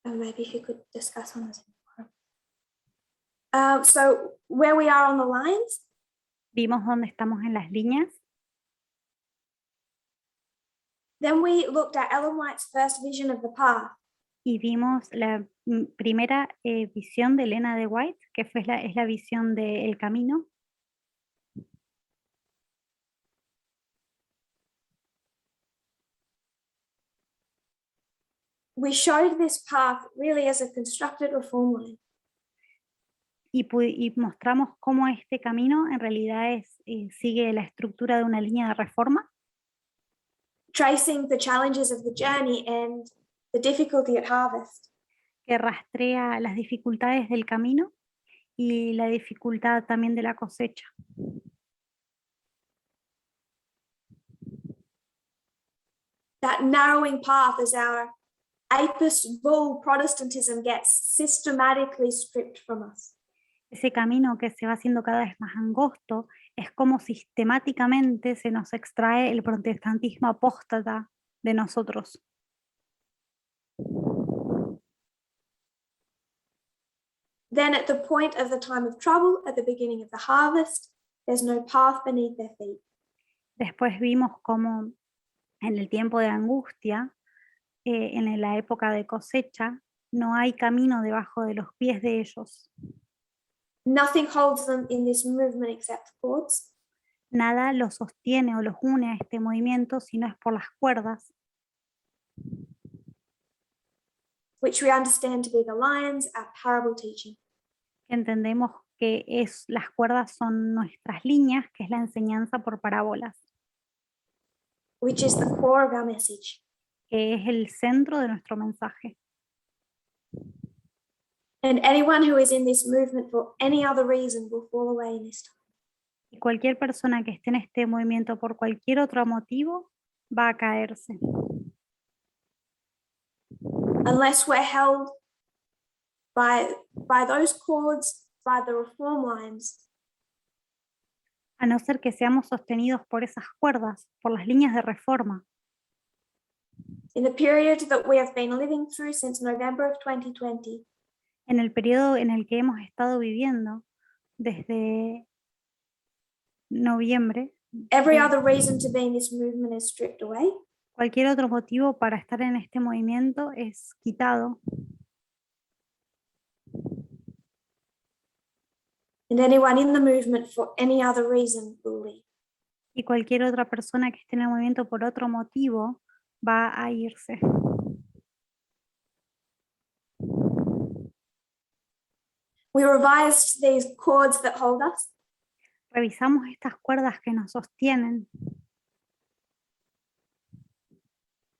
Maybe if you could discuss on this. So where we are on the lines. Vimos dónde estamos en las líneas. Then we looked at Ellen White's first vision of the path. Y vimos la primera visión de Elena de White, que es la visión del camino. We showed this path really as a constructed reform line. Y mostramos cómo este camino en realidad sigue la estructura de una línea de reforma. Tracing the challenges of the journey and the difficulty at harvest. Que rastrea las dificultades del camino y la dificultad también de la cosecha. That narrowing path as our apis bull Protestantism gets systematically stripped from us. Ese camino que se va haciendo cada vez más angosto es como sistemáticamente se nos extrae el protestantismo apóstata de nosotros. Then at the point of the time of trouble, at the beginning of the harvest, there's no path beneath their feet. Después vimos cómo en el tiempo de angustia, en la época de cosecha, no hay camino debajo de los pies de ellos. Nothing holds them in this movement except cords. Nada los sostiene o los une a este movimiento si no es por las cuerdas. Which we understand to be the lions, our parable teaching. Entendemos que las cuerdas son nuestras líneas, que es la enseñanza por parábolas. Which is the core of our message. Que es el centro de nuestro mensaje. And anyone who is in this movement for any other reason will fall away in this time. Y cualquier persona que esté en este movimiento por cualquier otro motivo va a caerse. Unless we're held by those cords, by the reform lines. A no ser que seamos sostenidos por esas cuerdas, por las líneas de reforma. In the period that we have been living through since November of 2020. En el periodo en el que hemos estado viviendo desde noviembre. Every other reason to be in this movement is stripped away. Cualquier otro motivo para estar en este movimiento es quitado. And anyone in the movement for any other reason will leave. Y cualquier otra persona que esté en el movimiento por otro motivo va a irse. We revised these cords that hold us. Revisamos estas cuerdas que nos sostienen.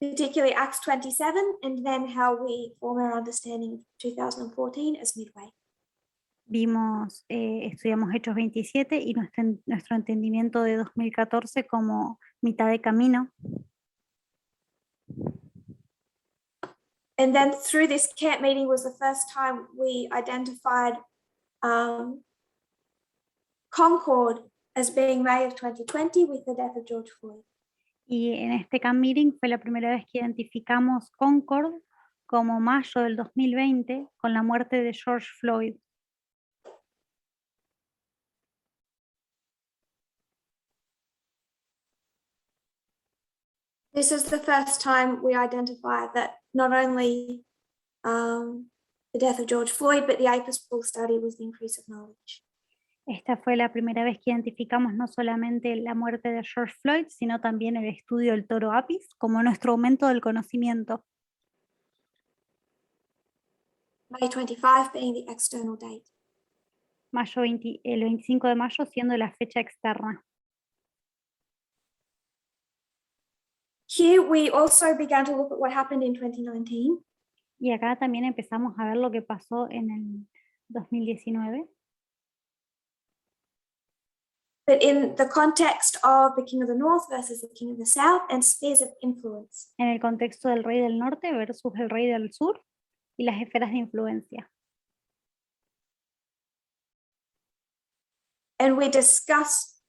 Particularly Acts 27, and then how we form our understanding of 2014 as midway. Estudiamos Hechos 27 y nuestro entendimiento de 2014 como mitad de camino. And then through this camp meeting was the first time we identified Concord as being May of 2020 with the death of George Floyd. Y en este camp meeting fue la primera vez que identificamos Concord como mayo del 2020 con la muerte de George Floyd. This is the first time we identified that not only the death of George Floyd, but the apis bull study was the increase of knowledge. Esta fue la primera vez que identificamos no solamente la muerte de George Floyd, sino también el estudio del toro Apis como nuestro aumento del conocimiento. May 25 being the external date. El 25 de mayo siendo la fecha externa. Here we also began to look at what happened in 2019. Y acá también empezamos a ver lo que pasó en el 2019. But in the context of the King of the North versus the King of the South and spheres of influence. En el contexto del rey del norte versus el rey del sur y las esferas de influencia. And we discussed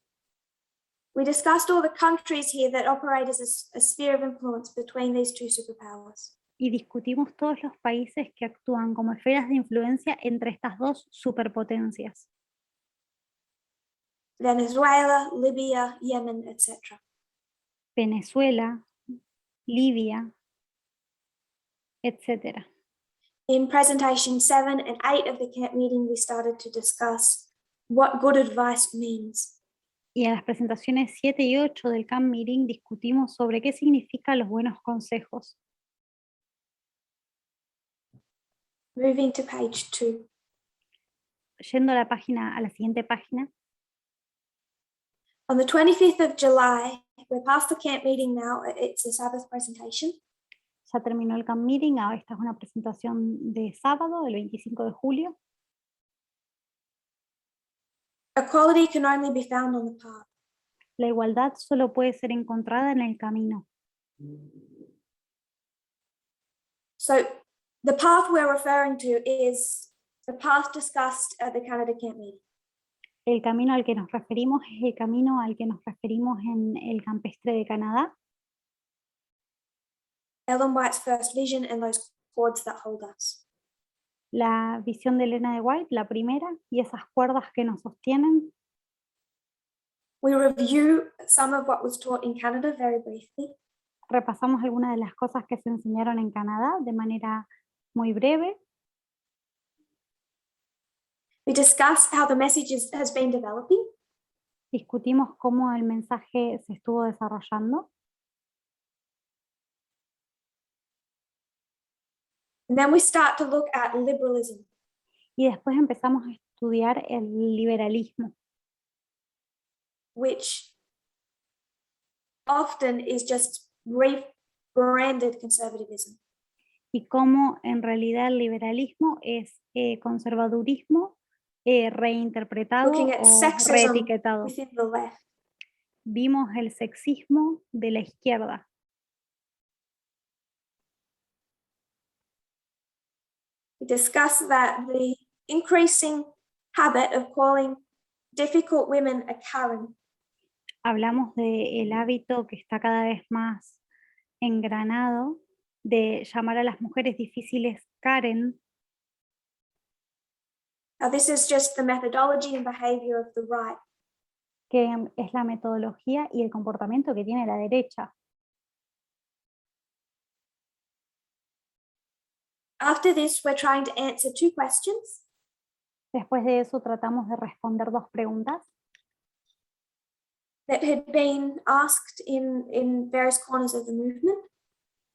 all the countries here that operate as a sphere of influence between these two superpowers. Y discutimos todos los países que actúan como esferas de influencia entre estas dos superpotencias. Venezuela, Libya, Yemen, etc. Venezuela, Libia, etc. In presentation 7 and 8 of the camp meeting, we started to discuss what good advice means. Y en las presentaciones 7 y 8 del camp meeting discutimos sobre qué significan los buenos consejos. Moving to page 2. Yendo a la siguiente página. On the 25th of July, we're past the camp meeting now, it's a Sabbath presentation. Ya terminó el camp meeting, ahora esta es una presentación de sábado, el 25 de julio. Equality can only be found on the path. La igualdad solo puede ser encontrada en el camino. So the path we're referring to is the path discussed at the Canada camp meeting. El camino al que nos referimos es el camino al que nos referimos en el campestre de Canadá. Ellen White's first vision and those cords that hold us. La visión de Elena de White, la primera, y esas cuerdas que nos sostienen. We review some of what was taught in Canada very briefly. Repasamos algunas de las cosas que se enseñaron en Canadá de manera muy breve. We discuss how the message has been developing. Discutimos cómo el mensaje se estuvo desarrollando. And then we start to look at liberalism. Y después empezamos a estudiar el liberalismo, which often is just rebranded conservatism. y cómo en realidad el liberalismo es conservadurismo reinterpretado Looking at o sexism reetiquetado. within the left. Vimos el sexismo de la izquierda. We discuss that the increasing habit of calling difficult women a Karen Hablamos del hábito que está cada vez más engranado de llamar a las mujeres difíciles Karen. this is just the methodology and behavior of the right. Que es la metodología y el comportamiento que tiene la derecha. After this, we're trying to answer 2 questions. Después de eso tratamos de responder 2 preguntas That had been asked in various corners of the movement.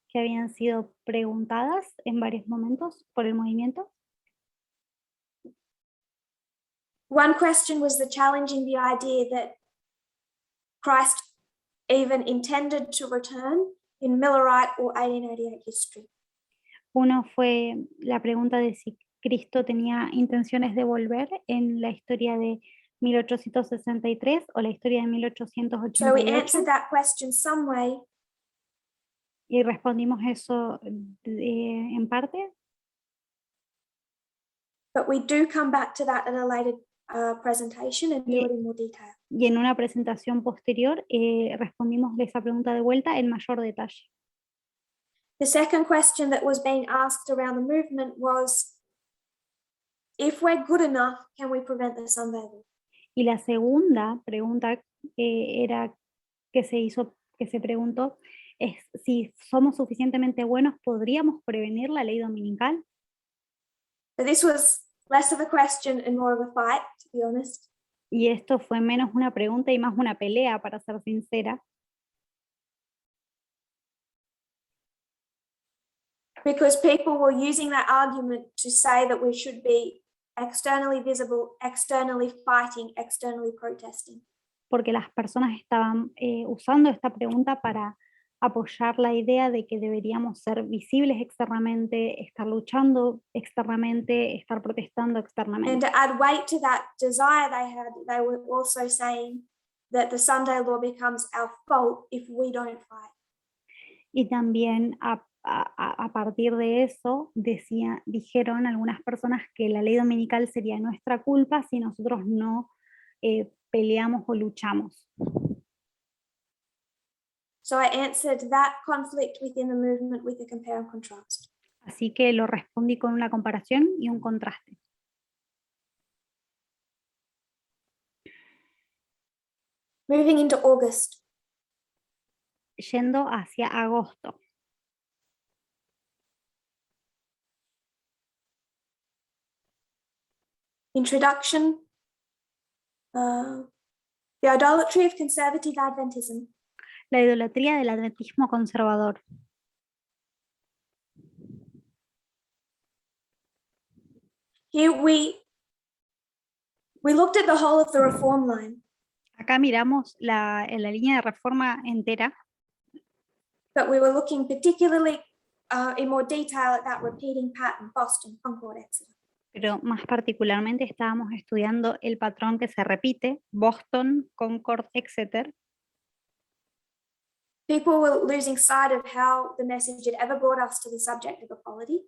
que habían sido preguntadas en varios momentos por el movimiento. One question was the challenging the idea that Christ even intended to return in Millerite or 1888 history. Uno fue la pregunta de si Cristo tenía intenciones de volver en la historia de 1863 o la historia de So we 1888. answered that question some way. Y respondimos eso en parte. But we do come back to that in a later presentation and do it in more detail. Y en una presentación posterior respondimos de esa pregunta de vuelta en mayor detalle. The second question that was being asked around the movement was, if we're good enough, can we prevent the sunbathing? Y la segunda pregunta era que se preguntó es si somos suficientemente buenos, ¿podríamos prevenir la ley dominical? So this was less of a question and more of a fight, to be honest. Y esto fue menos una pregunta y más una pelea, para ser sincera, because people were using that argument to say that we should be externally visible, externally fighting, externally protesting. porque las personas estaban usando esta pregunta para apoyar la idea de que deberíamos ser visibles externamente, estar luchando externamente, estar protestando And externamente. to add weight to that desire they had, they were also saying that the Sunday law becomes our fault if we don't fight. Y también a partir de eso dijeron algunas personas que la ley dominical sería nuestra culpa si nosotros no peleamos o luchamos. So I answered that conflict within the movement with a compare and contrast. Así que lo respondí con una comparación y un contraste. Moving into August. Yendo hacia agosto. Introduction. The idolatry of conservative Adventism. La idolatría del adventismo conservador. Here we looked at the whole of the reform line. Acá miramos la línea de reforma entera, but we were looking particularly in more detail at that repeating pattern, Boston, Concord, Exeter. pero más particularmente estábamos estudiando el patrón que se repite, Boston, Concord, Exeter. People were losing sight of how the message had ever brought us to the subject of equality.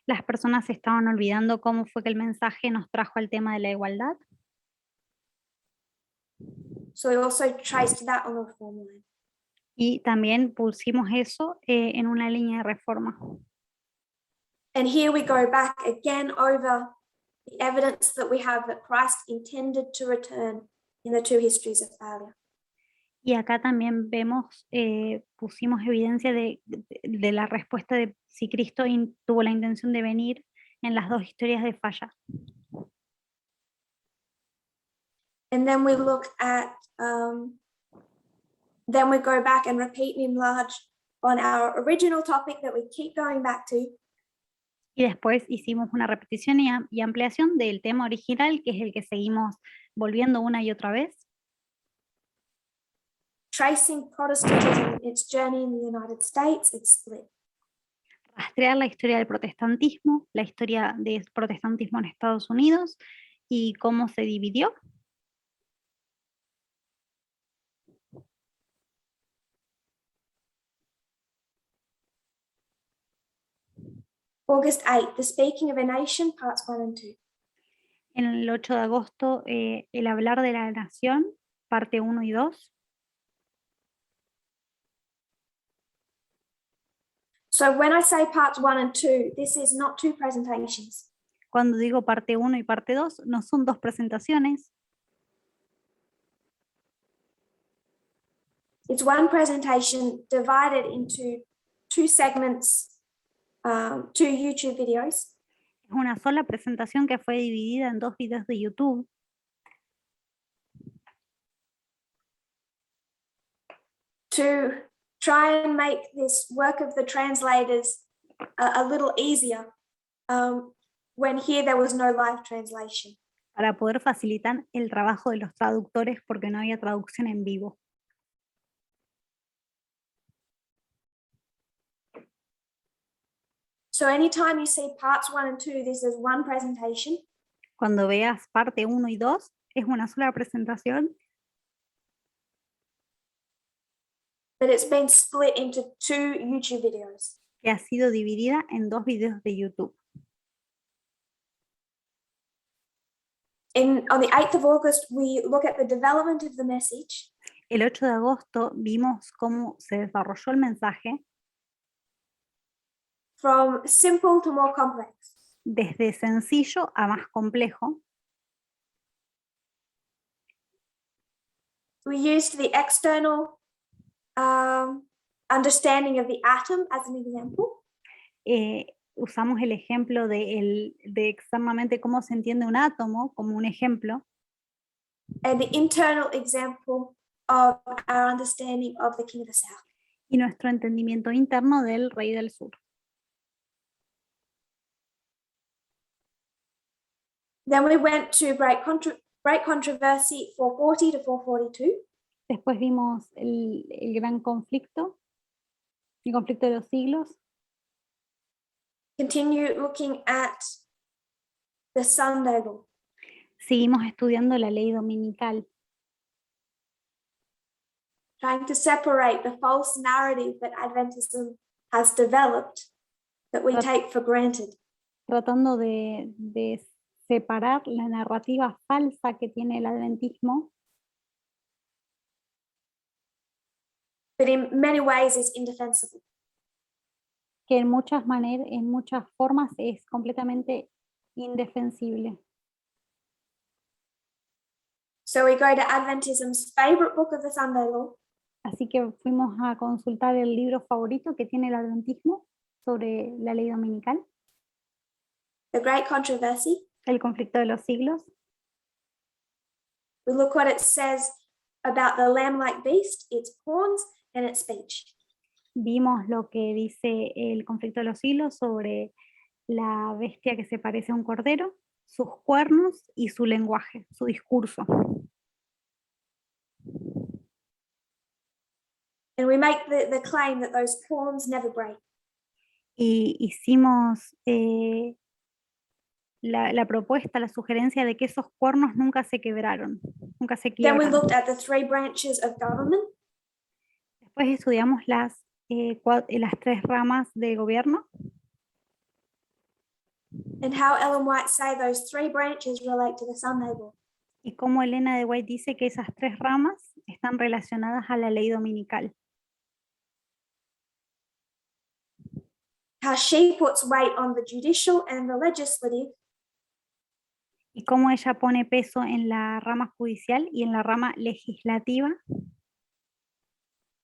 Las personas se estaban olvidando cómo fue que el mensaje nos trajo al tema de la igualdad. So we also traced that on the reform line. Y también pusimos eso en una línea de reforma. And here we go back again over the evidence that we have that Christ intended to return in the two histories of failure. Y acá también vemos, pusimos evidencia de la respuesta de si Cristo tuvo la intención de venir en las dos historias de falla. And then we look at, then we go back and repeat and enlarge on our original topic that we keep going back to. Y después hicimos una repetición y ampliación del tema original, que es el que seguimos volviendo una y otra vez. Tracing Protestantism, its journey in the United States, its split. Rastrear la historia del protestantismo, la historia del protestantismo en Estados Unidos y cómo se dividió. August 8, The Speaking of a Nation, Parts 1 and 2. En el 8 de agosto, el hablar de la nación, parte 1 y 2. So when I say parts 1 and 2, this is not two presentations. Cuando digo parte 1 y parte 2, no son dos presentaciones. It's one presentation divided into two segments, two YouTube videos. Es una sola presentación que fue dividida en dos videos de YouTube. To try and make this work of the translators a little easier when here there was no live translation. Para poder facilitar el trabajo de los traductores porque no había traducción en vivo. So anytime you see parts 1 and 2, this is one presentation. Cuando veas parte 1 y 2, es una sola presentación. But it's been split into two YouTube videos. Que ha sido dividida en dos videos de YouTube. On the 8th of August, we look at the development of the message. El 8 de agosto vimos cómo se desarrolló el mensaje. From simple to more complex. Desde sencillo a más complejo. We used the external understanding of the atom as an example. Usamos el ejemplo de externamente cómo se entiende un átomo como un ejemplo. and the internal example of our understanding of the King of the South. Y nuestro entendimiento interno del Rey del Sur. Then we went to Great Controversy 440 to 442. Después vimos el gran conflicto, el conflicto de los siglos. Continue looking at the Sunday law. Seguimos estudiando la ley dominical, trying to separate the false narrative that Adventism has developed that we take for granted. tratando de separar la narrativa falsa que tiene el adventismo, But in many ways is indefensible. que en muchas formas es completamente indefensible. So we go to Adventism's favorite book of the Sunday law, Así que fuimos a consultar el libro favorito que tiene el adventismo sobre la ley dominical, The Great Controversy. el conflicto de los siglos. We look what it says about the lamb-like beast, its horns, and its speech. Vimos lo que dice el conflicto de los siglos sobre la bestia que se parece a un cordero, sus cuernos y su lenguaje, su discurso. And we make the claim that those horns never break. Y hicimos la propuesta, la sugerencia de que esos cuernos nunca se quebraron, nunca se Then we quiebran. looked at the three branches of government. Después estudiamos las 3 ramas de gobierno And how Ellen White say those three branches relate to the Sunday law. y cómo Elena de White dice que esas 3 ramas están relacionadas a la ley dominical. How she puts weight on the judicial and the legislative, Y cómo ella pone peso en la rama judicial y en la rama legislativa,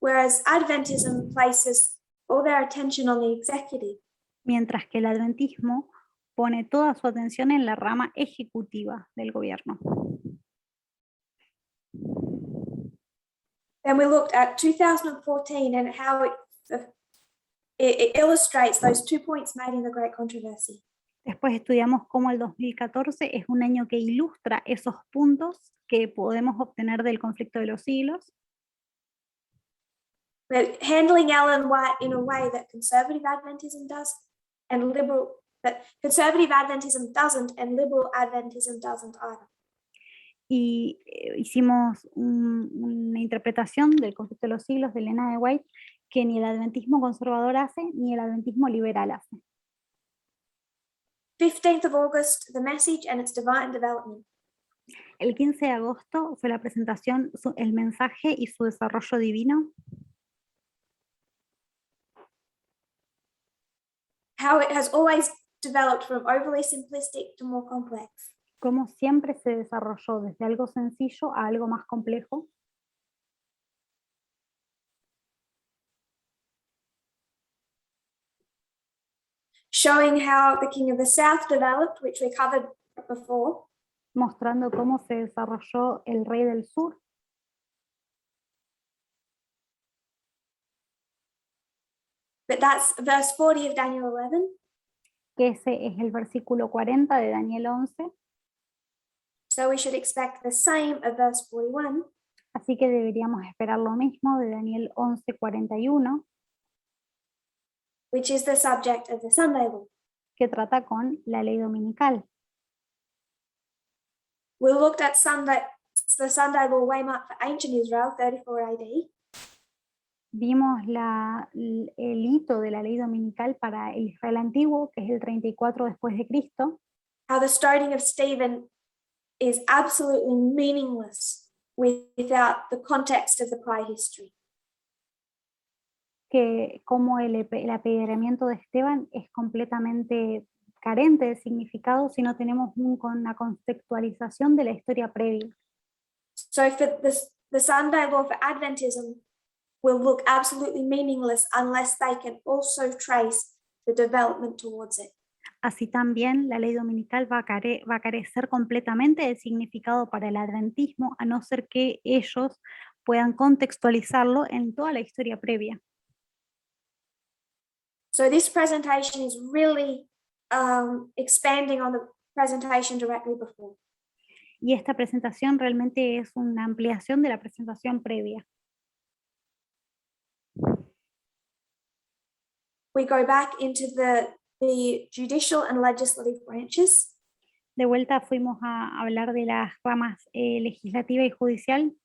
whereas Adventism places all their attention on the executive. mientras que el adventismo pone toda su atención en la rama ejecutiva del gobierno. Then we looked at 2014 and how it illustrates those 2 points made in the Great Controversy. Después estudiamos cómo el 2014 es un año que ilustra esos puntos que podemos obtener del conflicto de los siglos, But handling Ellen White in a way that conservative Adventism does and that conservative Adventism doesn't and liberal Adventism doesn't either. y hicimos una interpretación del conflicto de los siglos de Elena de White que ni el adventismo conservador hace ni el adventismo liberal hace. 15th of August, the message and its divine development. El 15 de agosto fue la presentación, el mensaje y su desarrollo divino. How it has always developed from overly simplistic to more complex. Cómo siempre se desarrolló desde algo sencillo a algo más complejo. Showing how the King of the South developed, which we covered before. Mostrando cómo se desarrolló el Rey del Sur. But that's verse 40 of Daniel 11. Que ese es el versículo 40 de Daniel 11. So we should expect the same of verse 41. Así que deberíamos esperar lo mismo de Daniel 11:41, which is the subject of the Sunday law. que trata con la ley dominical. We looked at the Sunday law waymark for ancient Israel, 34 AD. Vimos el hito de la ley dominical para el Israel antiguo, que es el 34 después de Cristo. How the stoning of Stephen is absolutely meaningless without the context of the prior history. Que como el apedreamiento de Esteban es completamente carente de significado si no tenemos una contextualización de la historia previa. So for the Sunday law for Adventism will look absolutely meaningless unless they can also trace the development towards it. Así también la ley dominical va a carecer completamente de significado para el adventismo, a no ser que ellos puedan contextualizarlo en toda la historia previa. So this presentation is really expanding on the presentation directly before. Y esta presentación realmente es una ampliación de la presentación previa. We go back into the judicial and legislative branches. De vuelta fuimos a hablar de las ramas legislativa y judicial.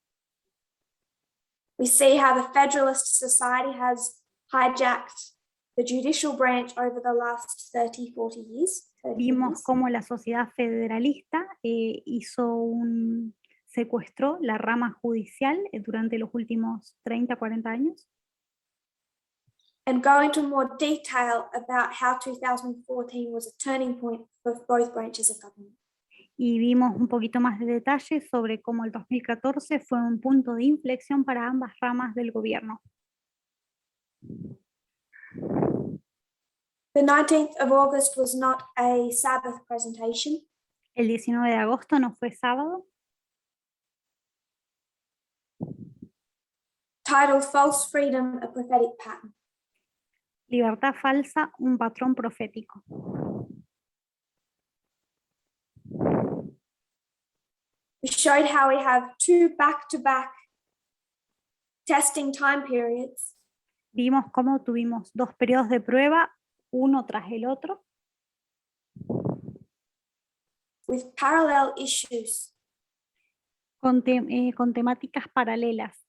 We see how the Federalist Society has hijacked the judicial branch over the last 30, 40 years. Vimos cómo la sociedad federalista secuestró la rama judicial durante los últimos 30, 40 años. And go into more detail about how 2014 was a turning point for both branches of government. Y vimos un poquito más de detalles sobre cómo el 2014 fue un punto de inflexión para ambas ramas del gobierno. The 19th of August was not a Sabbath presentation. El 19 de agosto no fue sábado. Titled False Freedom, a Prophetic Pattern. Libertad falsa, un patrón profético. We showed how we have two back-to-back testing time periods. Vimos cómo tuvimos dos periodos de prueba, uno tras el otro, with parallel issues. Con temáticas paralelas.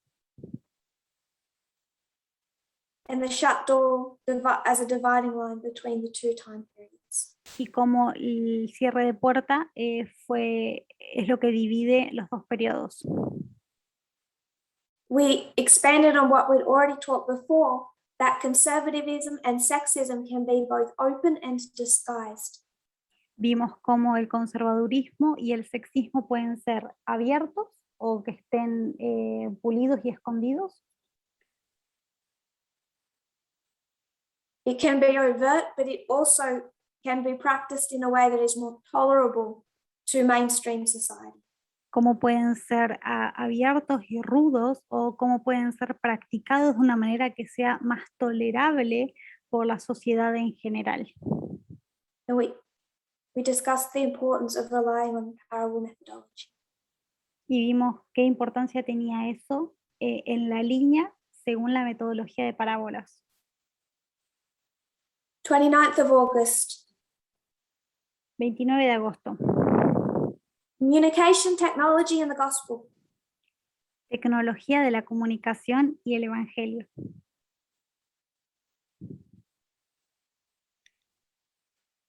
And the shut door as a dividing line between the two time periods. Y como el cierre de puerta es lo que divide los dos periodos. We expanded on what we'd already taught before, that conservatism and sexism can be both open and disguised. Vimos cómo el conservadurismo y el sexismo pueden ser abiertos o que estén pulidos y escondidos. It can be overt, but it also can be practiced in a way that is more tolerable to mainstream society. Cómo pueden ser abiertos y rudos o cómo pueden ser practicados de una manera que sea más tolerable por la sociedad en general. And we discussed the importance of relying on parable methodology. Y vimos qué importancia tenía eso en la línea según la metodología de parábolas. 29th of August. 29 de agosto. Communication technology and the gospel. Tecnología de la comunicación y el evangelio.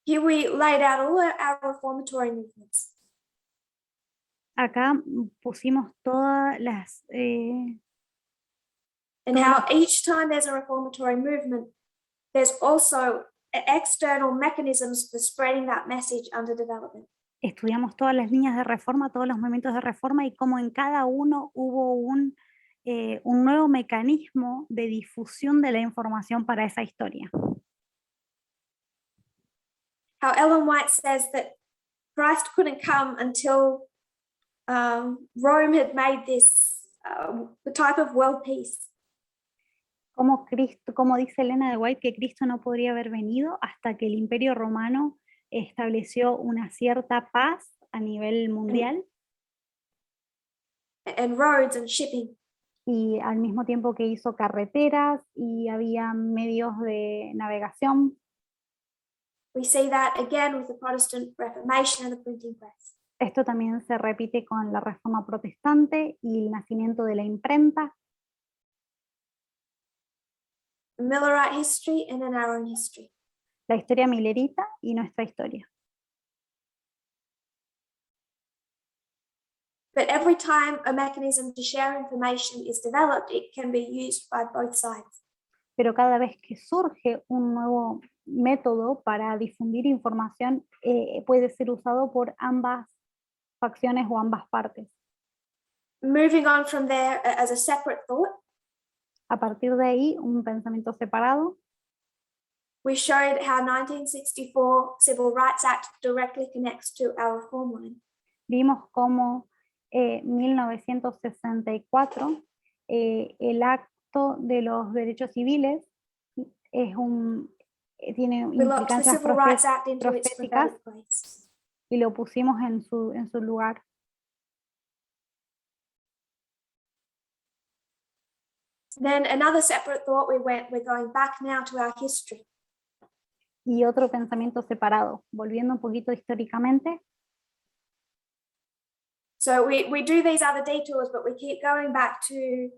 Here we laid out all our reformatory movements. Acá pusimos todas las... and how each time there's a reformatory movement, there's also external mechanisms for spreading that message under development. Estudiamos todas las líneas de reforma, todos los movimientos de reforma y cómo en cada uno hubo un nuevo mecanismo de difusión de la información para esa historia. How Ellen White says that Christ couldn't come until Rome had made this the type of world peace. Como dice Elena de White, que Cristo no podría haber venido hasta que el Imperio Romano estableció una cierta paz a nivel mundial. And roads and shipping. Y al mismo tiempo que hizo carreteras y había medios de navegación. We see that again with the Protestant Reformation and the printing press. Esto también se repite con la Reforma Protestante y el nacimiento de la imprenta. Millerite history and then our own history. La historia millerita y nuestra historia. But every time a mechanism to share information is developed, it can be used by both sides. Pero cada vez que surge un nuevo método para difundir información, puede ser usado por ambas facciones o ambas partes. Moving on from there as a separate thought. A partir de ahí, un pensamiento separado. We showed how 1964 Civil Rights Act directly connects to our reform line. Vimos cómo 1964, el acto de los derechos civiles es tiene We locked the implicancias Civil Rights Act into its proféticas prophetic place. y lo pusimos en su lugar. Then another separate thought, we're going back now to our history. Y otro pensamiento separado, volviendo un poquito históricamente. So we do these other detours, but we keep going back to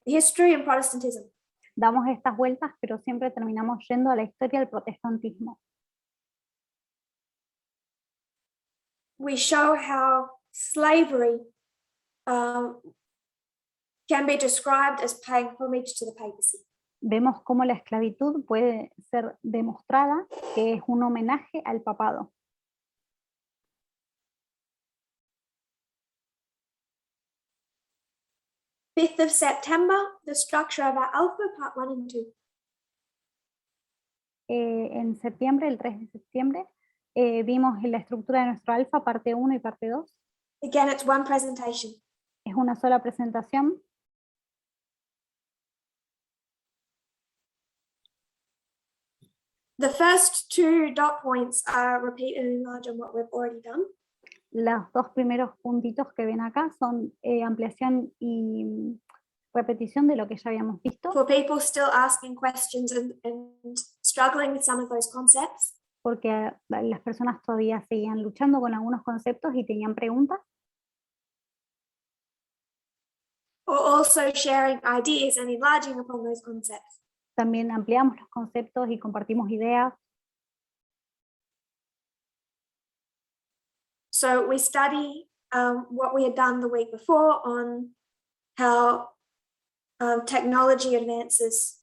history and Protestantism. Damos estas vueltas, pero siempre terminamos yendo a la historia del protestantismo. We show how slavery can be described as paying homage to the papacy. Vemos cómo la esclavitud puede ser demostrada que es un homenaje al papado. Fifth of September, the structure of our alpha, part 1 and 2. En septiembre, el 3 de septiembre, vimos la estructura de nuestro alfa, parte 1 y parte 2. Again, it's one presentation. Es una sola presentación. The first two dot points are repeat and enlarge on what we've already done. Los dos primeros puntitos que ven acá son ampliación y repetición de lo que ya habíamos visto. For people still asking questions and struggling with some of those concepts. Porque las personas todavía seguían luchando con algunos conceptos y tenían preguntas. Or also sharing ideas and enlarging upon those concepts. También ampliamos los conceptos y compartimos ideas. So we study what we had done the week before on how technology advances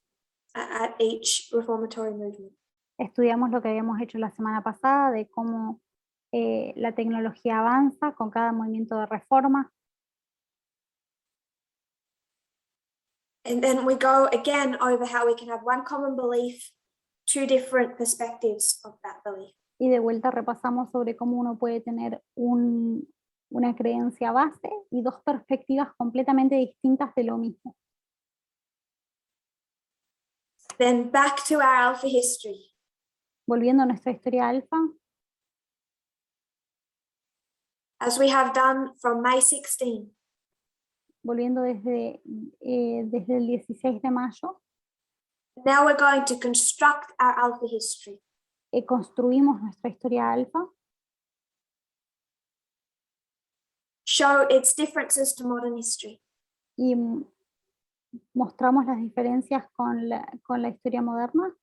at each reformatory movement. Estudiamos lo que habíamos hecho la semana pasada de cómo la tecnología avanza con cada movimiento de reforma. And then we go again over how we can have one common belief, two different perspectives of that belief. Y de vuelta repasamos sobre cómo uno puede tener una creencia base y dos perspectivas completamente distintas de lo mismo. Then back to our alpha history. Volviendo a nuestra historia alfa, as we have done from May 16. Volviendo desde el 16 de mayo. Now we're going to construct our alpha history. Construimos nuestra historia alfa. Show its differences to modern history. Y mostramos las diferencias con la historia moderna.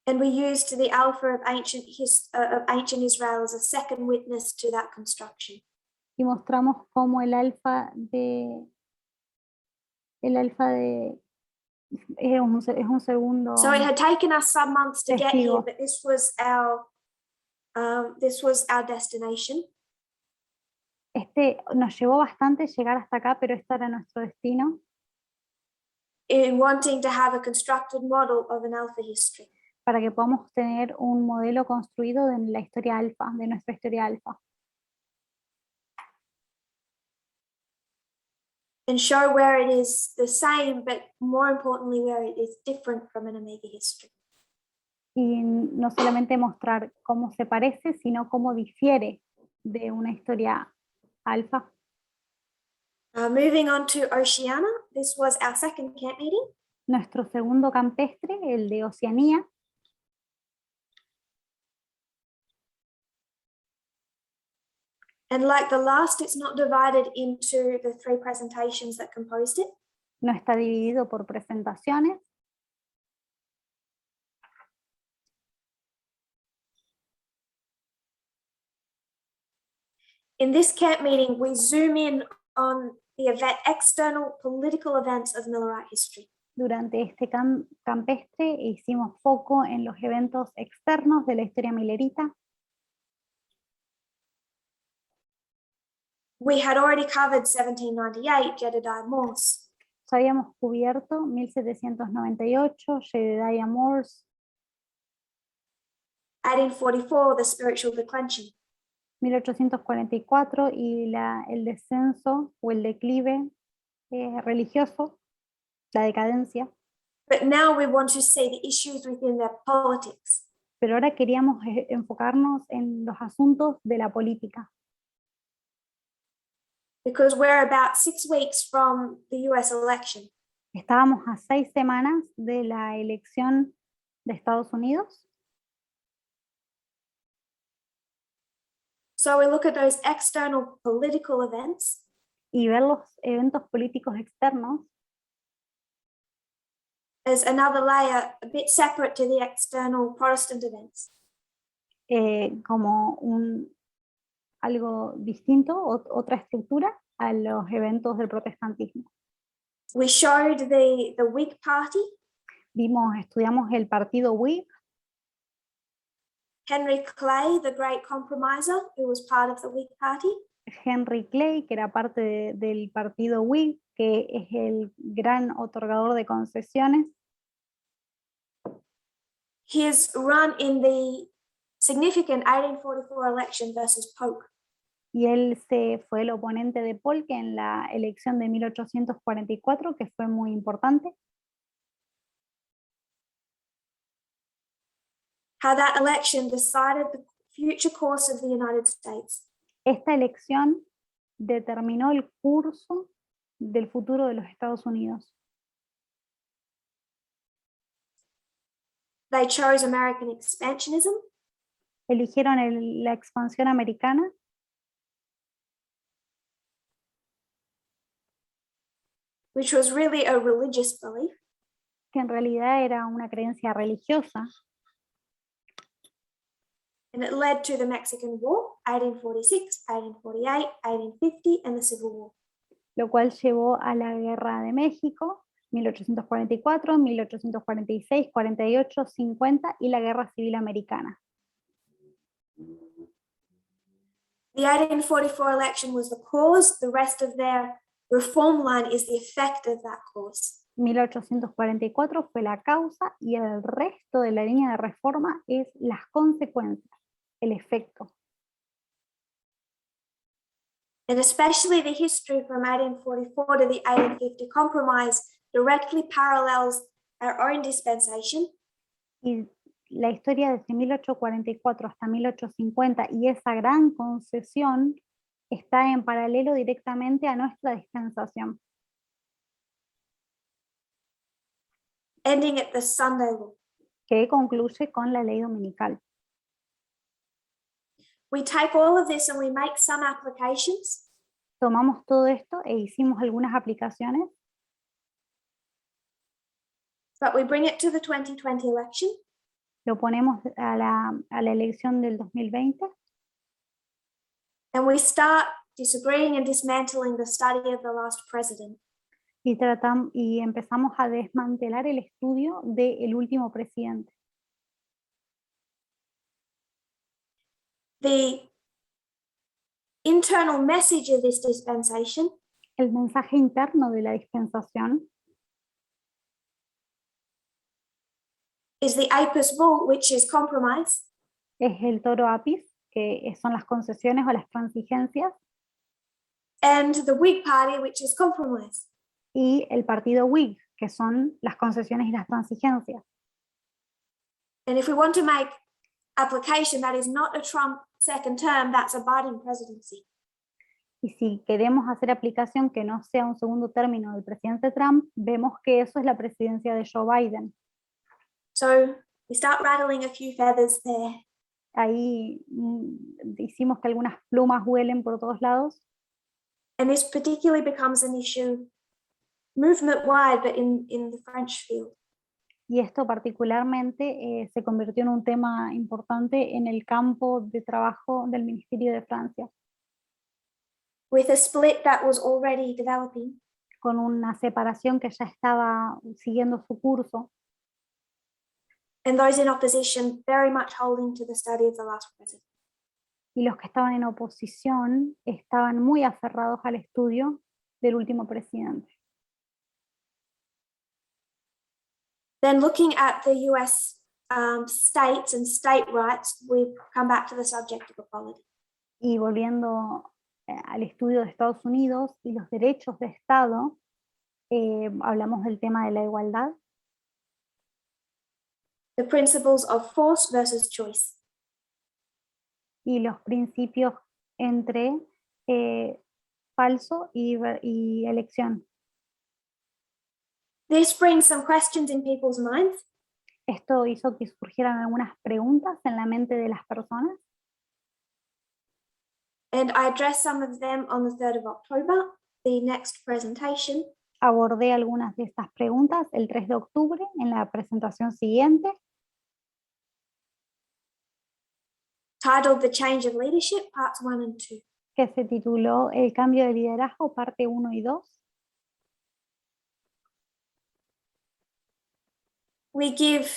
And we used the alpha of ancient Israel as a second witness to that construction. Y mostramos cómo el alfa es un segundo. So it had taken us some months to get here, testigo. but this was our destination. Nos llevó bastante llegar hasta acá, pero este era nuestro destino. In wanting to have a constructed model of an alpha history. Para que podamos tener un modelo construido de la historia alfa, de nuestra historia alfa. And show where it is the same, but more importantly, where it is different from an omega history. Y no solamente mostrar cómo se parece, sino cómo difiere de una historia alfa. Moving on to Oceania, this was our second camp meeting. Nuestro segundo campestre, el de Oceanía. And like the last, it's not divided into the three presentations that composed it. No está dividido por presentaciones. In this camp meeting, we zoom in on the external political events of Millerite history. Durante este campestre hicimos foco en los eventos externos de la historia milerita. We had already covered 1798, Jedediah Morse. Ya habíamos cubierto 1798, Jedediah Morse. 1844, the spiritual declension. 1844 y el descenso o el declive religioso, la decadencia. But now we want to see the issues within their politics. Pero ahora queríamos enfocarnos en los asuntos de la política. Because we're about 6 weeks from the US election. Estábamos a 6 semanas de la elección de Estados Unidos. So we look at those external political events. Y ver los eventos políticos externos as another layer, a bit separate to the external Protestant events. Como algo distinto, otra estructura a los eventos del protestantismo. We showed the Whig Party. Estudiamos el partido Whig. Henry Clay, the great compromiser, who was part of the Whig Party. Henry Clay, que era parte del partido Whig, que es el gran otorgador de concesiones. His run in the significant 1844 election versus Polk. Y él fue el oponente de Polk en la elección de 1844, que fue muy importante. How that election decided the future course of the United States. Esta elección determinó el curso del futuro de los Estados Unidos. They chose American expansionism. Eligieron la expansión americana. Which was really a religious belief. Que en realidad era una creencia religiosa. And it led to the Mexican War, 1846, 1848, 1850, and the Civil War. Lo cual llevó a la Guerra de México, 1844, 1846, 48, 50 y la Guerra Civil Americana. The 1844 election was the cause. The rest of their reform line is the effect of that cause. 1844 fue la causa y el resto de la línea de reforma es las consecuencias, el efecto. And especially the history from 1844 to the 1850 compromise directly parallels our own dispensation. Y la historia desde 1844 hasta 1850 y esa gran concesión está en paralelo directamente a nuestra dispensación. Ending at the Sunday law. Que concluye con la ley dominical. We take all of this and we make some applications. Tomamos todo esto e hicimos algunas aplicaciones. But we bring it to the 2020 election. Lo ponemos a la elección del 2020. And we start disagreeing and dismantling the study of the last president. Y empezamos a desmantelar el estudio del último presidente. The internal message of this dispensation, el mensaje interno de la dispensación, is the Apis bull, which is compromise, es el toro apis, que son las concesiones o las transigencias, and the Whig Party, which is compromise. Y el partido Whig, que son las concesiones y las transigencias. And if we want to make application that is not a Trump second term, that's a Biden presidency. Y si queremos hacer aplicación que no sea un segundo término del presidente Trump, vemos que eso es la presidencia de Joe Biden. So we start rattling a few feathers there. Ahí hicimos que algunas plumas vuelen por todos lados. And this particularly becomes an issue movement-wide, but in the French field. Y esto particularmente se convirtió en un tema importante en el campo de trabajo del Ministerio de Francia. With a split that was already developing. Con una separación que ya estaba siguiendo su curso. And those in opposition very much holding to the study of the last president. Y los que estaban en oposición estaban muy aferrados al estudio del último presidente. Then looking at the US states and state rights, we come back to the subject of equality. Y volviendo al estudio de Estados Unidos y los derechos de Estado, hablamos del tema de la igualdad. The principles of force versus choice. Y los principios entre falso y elección. This brings some questions in people's minds. Esto hizo que surgieran algunas preguntas en la mente de las personas. And I addressed some of them on the 3rd of October, the next presentation. Abordé algunas de estas preguntas el 3 de octubre en la presentación siguiente. Titled The Change of Leadership, Parts 1 and 2. Que se tituló El cambio de liderazgo, parte 1 y 2. We give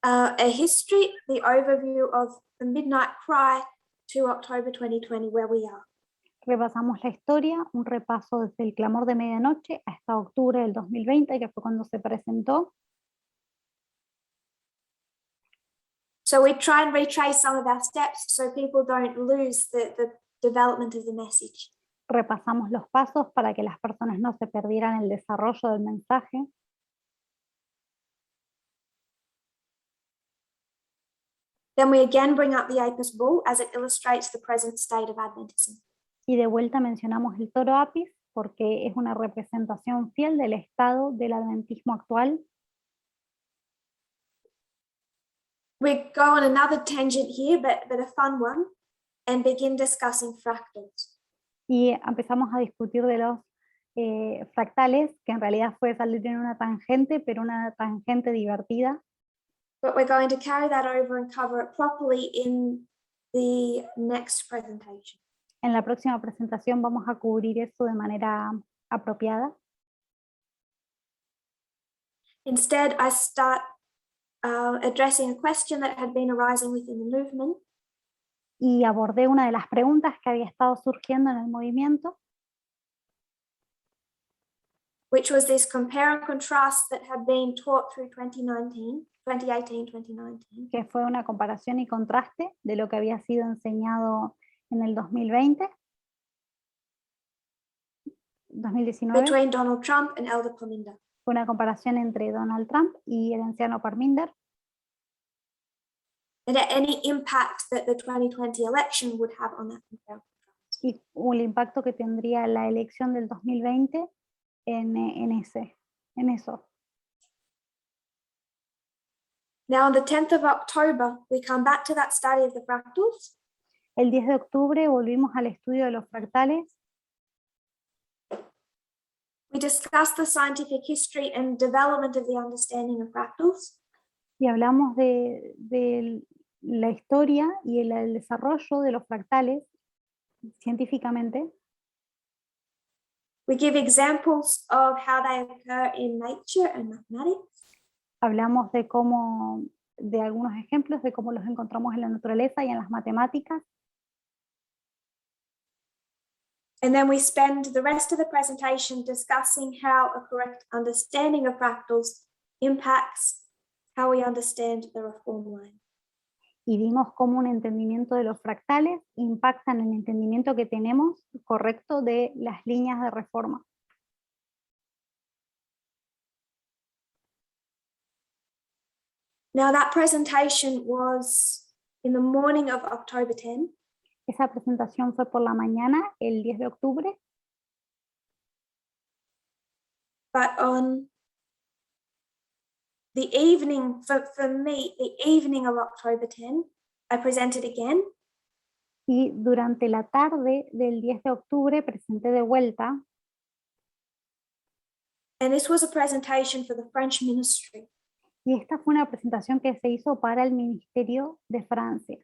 a history, the overview of the midnight cry to October 2020, where we are. Repasamos la historia, un repaso desde el clamor de medianoche hasta octubre del 2020, que fue cuando se presentó. So we try and retrace some of our steps so people don't lose the development of the message. Repasamos los pasos para que las personas no se perdieran el desarrollo del mensaje. Then we again bring up the Apis bull as it illustrates the present state of Adventism. Y de vuelta mencionamos el toro Apis porque es una representación fiel del estado del adventismo actual. We go on another tangent here, but a fun one, and begin discussing fractals. Y empezamos a discutir de los fractales, que en realidad fue salir en una tangente, pero una tangente divertida. But we're going to carry that over and cover it properly in the next presentation. En la próxima presentación vamos a cubrir eso de manera apropiada. Instead, I start addressing a question that had been arising within the movement. Y abordé una de las preguntas que había estado surgiendo en el movimiento. Which was this compare and contrast that had been taught through 2018-2019. Que fue una comparación y contraste de lo que había sido enseñado en el 2020, 2019. Between Donald Trump and Elder Parminder. Fue una comparación entre Donald Trump y el anciano Parminder. And any impact that the 2020 election would have on that compare and contrast. Y el impacto que tendría la elección del 2020 en eso. Now on the 10th of October, we come back to that study of the fractals. El 10 de octubre volvimos al estudio de los fractales. We discussed the scientific history and development of the understanding of fractals. Y hablamos de la historia y el desarrollo de los fractales científicamente. We give examples of how they occur in nature and mathematics. Hablamos de algunos ejemplos de cómo los encontramos en la naturaleza y en las matemáticas. And then we spend the rest of the presentation discussing how a correct understanding of fractals impacts how we understand the reform line. Y vimos cómo un entendimiento de los fractales impacta en el entendimiento que tenemos correcto de las líneas de reforma. Now that presentation was in the morning of October 10. Esa presentación fue por la mañana, el 10 de octubre. But on the evening, for me, the evening of October 10, I presented again. Y durante la tarde del 10 de octubre presenté de vuelta. And this was a presentation for the French ministry. Y esta fue una presentación que se hizo para el Ministerio de Francia.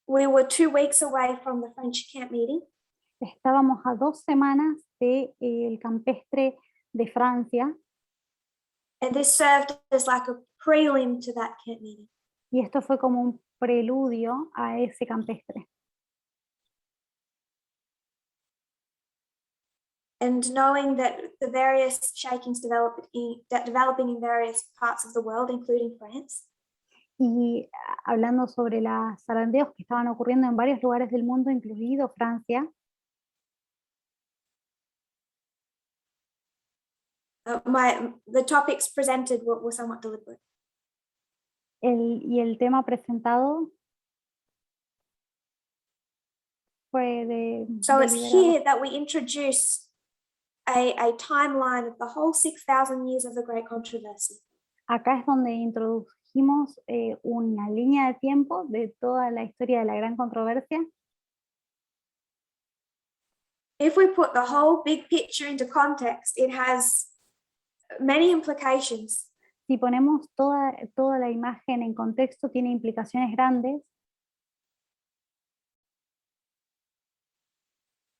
We were 2 weeks away from the French camp meeting. Estábamos a 2 semanas del campestre de Francia. And this served as like a prelim to that camp meeting. Y esto fue como un preludio a ese campestre. and knowing that the various shakings developing in various parts of the world, including France. Y hablando sobre los zarandeos que estaban ocurriendo en varios lugares del mundo, incluido Francia. The topics presented were somewhat deliberate. El tema presentado fue So it's deliberado. here that we introduce a timeline of the whole 6,000 years of the Great Controversy. Acá es donde introdujimos una línea de tiempo de toda la historia de la gran controversia. If we put the whole big picture into context, it has many implications. Si ponemos toda la imagen en contexto, tiene implicaciones grandes,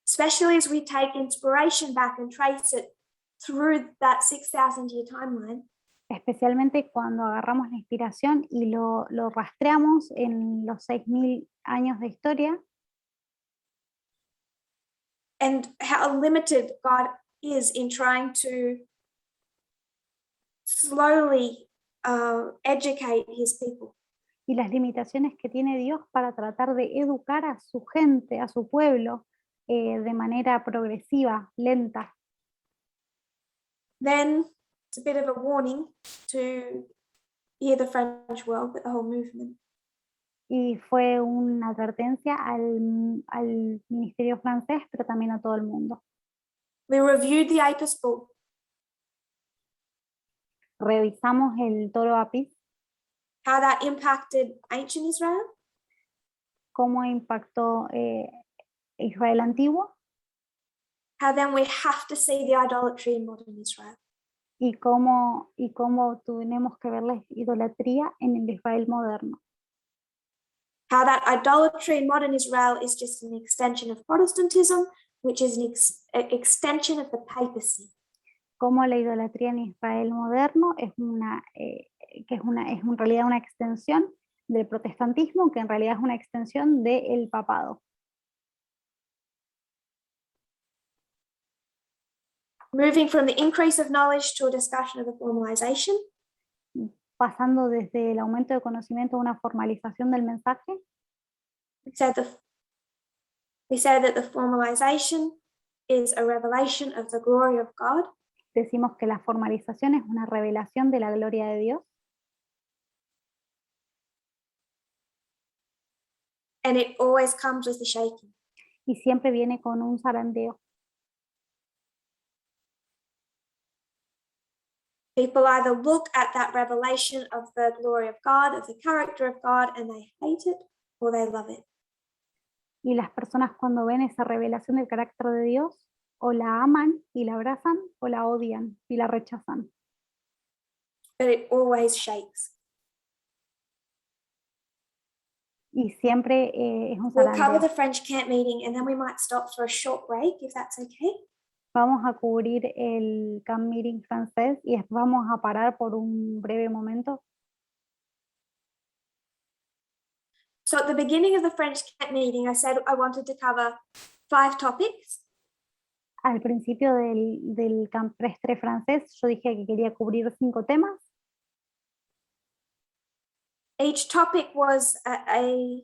especially as we take inspiration back and trace it through that 6,000 year timeline. especialmente cuando agarramos la inspiración y lo rastreamos en los 6.000 años de historia. And how limited God is in trying to slowly educate his people. Y las limitaciones que tiene Dios para tratar de educar a su gente, a su pueblo, de manera progresiva, lenta. Then it's a bit of a warning to the French world, but the whole movement. Y fue una advertencia al ministerio francés, pero también a todo el mundo. We reviewed the Apis Bull. Revisamos el toro Apis, How that impacted ancient Israel. cómo impactó Israel antiguo, How then we have to see the idolatry in modern Israel. y cómo tenemos que ver la idolatría en el Israel moderno. How that idolatry in modern Israel is just an extension of Protestantism, which is an extension of the papacy. Cómo la idolatría en Israel moderno es en realidad una extensión del protestantismo, que en realidad es una extensión del papado. Moving from the increase of knowledge to a discussion of the formalization. Pasando desde el aumento de conocimiento a una formalización del mensaje. We said that the formalization is a revelation of the glory of God. Decimos que la formalización es una revelación de la gloria de Dios. And it always comes with the shaking. Y siempre viene con un zarandeo. People either look at that revelation of the glory of God, of the character of God, and they hate it, or they love it. Y las personas cuando ven esa revelación del carácter de Dios, o la aman y la abrazan, o la odian y la rechazan. But it always shakes. Y siempre es un We'll cover zarandeo. the French camp meeting and then we might stop for a short break, if that's okay. Vamos a cubrir el camp meeting francés y después vamos a parar por un breve momento. So at the beginning of the French camp meeting, I said I wanted to cover 5 topics. Al principio del campestre francés, yo dije que quería cubrir 5 temas. Each topic was a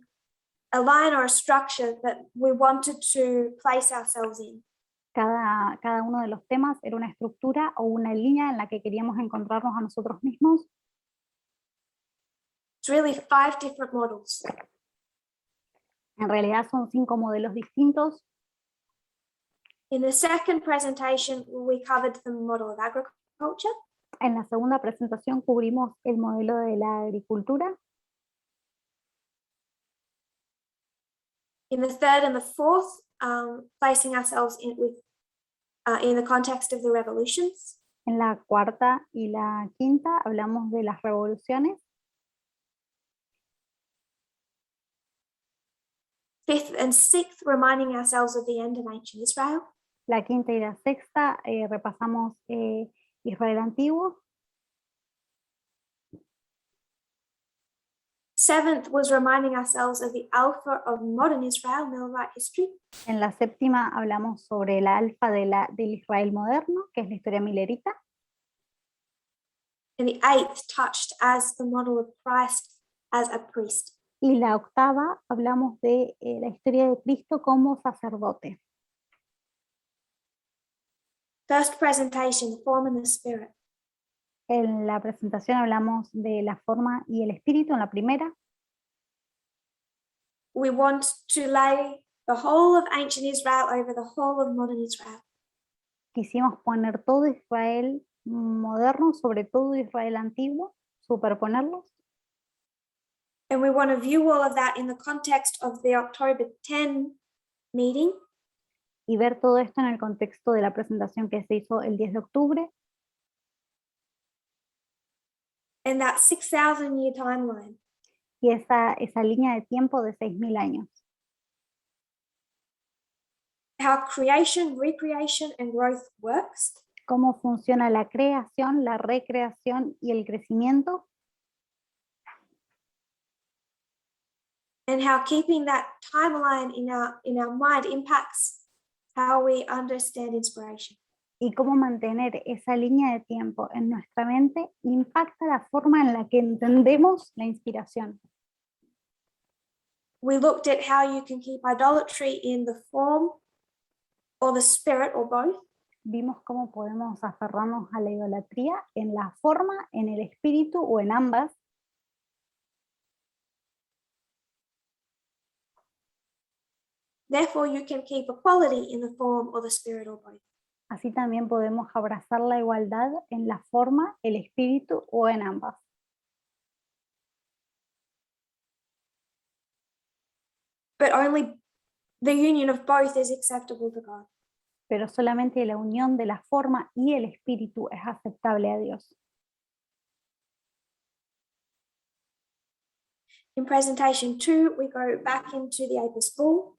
line or a structure that we wanted to place ourselves in. Cada uno de los temas era una estructura o una línea en la que queríamos encontrarnos a nosotros mismos. It's really 5 different models. En realidad son 5 modelos distintos. In the second presentation, we covered the model of agriculture. En la segunda presentación cubrimos el modelo de la agricultura. In the third and the fourth, placing ourselves in the context of the revolutions. En la cuarta y la quinta hablamos de las revoluciones. Fifth and sixth, reminding ourselves of the end of ancient Israel. La quinta y la sexta repasamos Israel antiguo. seventh was reminding ourselves of the alpha of modern Israel, Millerite history. En la séptima hablamos sobre el alfa del Israel moderno, que es la historia milerita. And the eighth touched as the model of Christ as a priest. Y la octava hablamos de la historia de Cristo como sacerdote. First presentation, the form and the spirit. En la presentación hablamos de la forma y el espíritu en la primera. We want to lay the whole of ancient Israel over the whole of modern Israel. Quisimos poner todo Israel moderno sobre todo Israel antiguo, superponerlos. And we want to view all of that in the context of the October 10 meeting. Y ver todo esto en el contexto de la presentación que se hizo el 10 de octubre. And that 6,000 year timeline. Y esa línea de tiempo de 6.000 años. How creation, recreation, and growth works. Cómo funciona la creación, la recreación y el crecimiento. And how keeping that timeline in our mind impacts how we understand inspiration. Y cómo mantener esa línea de tiempo en nuestra mente impacta la forma en la que entendemos la inspiración. We looked at how you can keep idolatry in the form or the spirit or both. Vimos cómo podemos aferrarnos a la idolatría en la forma, en el espíritu o en ambas. Therefore, you can keep equality in the form or the spirit or both. Así también podemos abrazar la igualdad en la forma, el espíritu o en ambas. But only the union of both is acceptable to God. Pero solamente la unión de la forma y el espíritu es aceptable a Dios. In presentation 2, we go back into the Apis bull.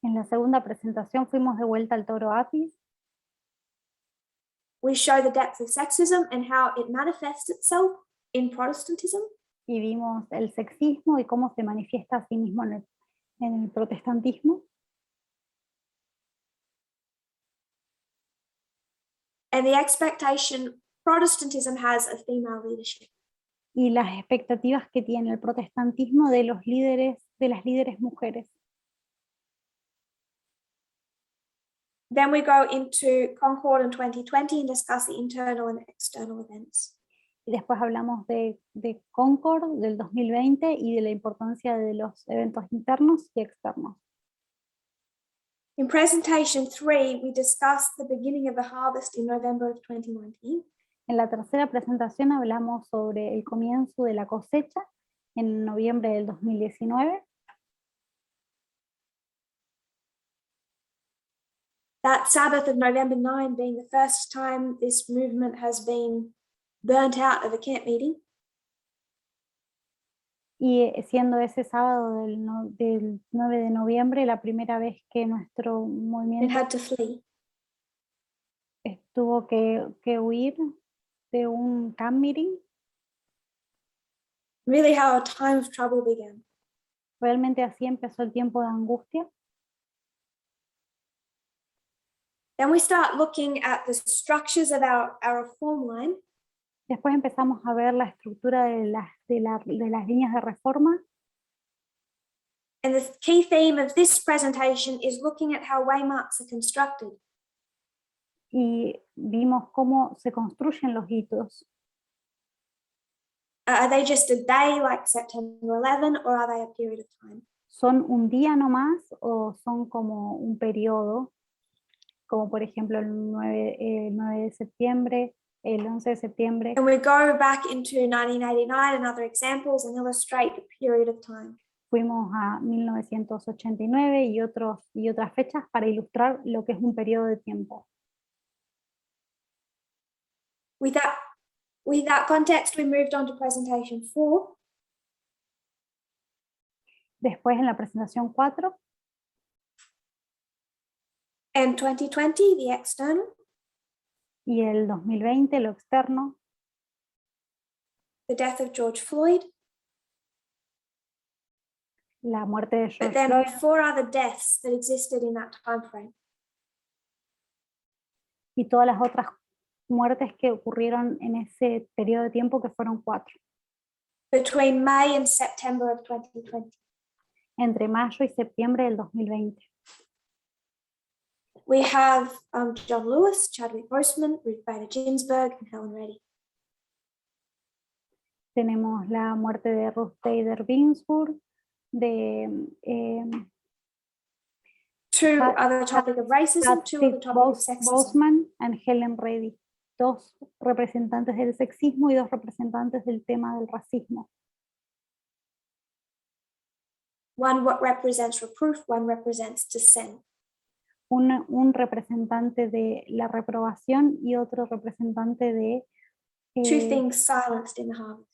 En la segunda presentación fuimos de vuelta al toro Apis. We show the depth of sexism and how it manifests itself in Protestantism. Y vimos el sexismo y cómo se manifiesta a sí mismo en el protestantismo. And the expectation Protestantism has of female leadership. Y las expectativas que tiene el protestantismo de los líderes, de las líderes mujeres. Then we go into Concord in 2020 and discuss the internal and external events. Y después hablamos de Concord del 2020 y de la importancia de los eventos internos y externos. In presentation 3, we discuss the beginning of the harvest in November of 2019. En la tercera presentación hablamos sobre el comienzo de la cosecha en noviembre del 2019. That Sabbath of November 9 being the first time this movement has been burnt out of a camp meeting. Y siendo ese sábado del 9 de noviembre la primera vez que nuestro It movimiento had to flee. tuvo que huir de un camp meeting. Really how a time of trouble began. Realmente así empezó el tiempo de angustia. Then we start looking at the structures of our reform line. Después empezamos a ver la estructura de las líneas de reforma. And the key theme of this presentation is looking at how waymarks are constructed. Y vimos cómo se construyen los hitos. Are they just a day like September 11 or are they a period of time? ¿Son un día nomás o son como un periodo? Como por ejemplo el 9 de septiembre, el 11 de septiembre. And we go back into 1989 and other examples and illustrate a period of time. Fuimos a 1989 y otras fechas para ilustrar lo que es un periodo de tiempo. With that context, we moved on to presentation 4. Después en la presentación 4. And 2020, the external. Y el 2020, lo externo. The death of George Floyd. la muerte de but George then Floyd 4 other deaths that existed in that time frame. y todas las otras muertes que ocurrieron en ese periodo de tiempo, que fueron 4, Between May and September of 2020. entre mayo y septiembre del 2020. We have John Lewis, Chadwick Boseman, Ruth Bader Ginsburg, and Helen Reddy. Tenemos la muerte de Ruth Bader Ginsburg, de 2 are the topic of racism, 2 are the topic of sexism. Boseman and Helen Reddy, 2 representantes del sexismo y 2 representantes del tema del racismo. One what represents reproof, one represents dissent. Un representante de la reprobación y otro representante de, 2 things silenced in the harvest.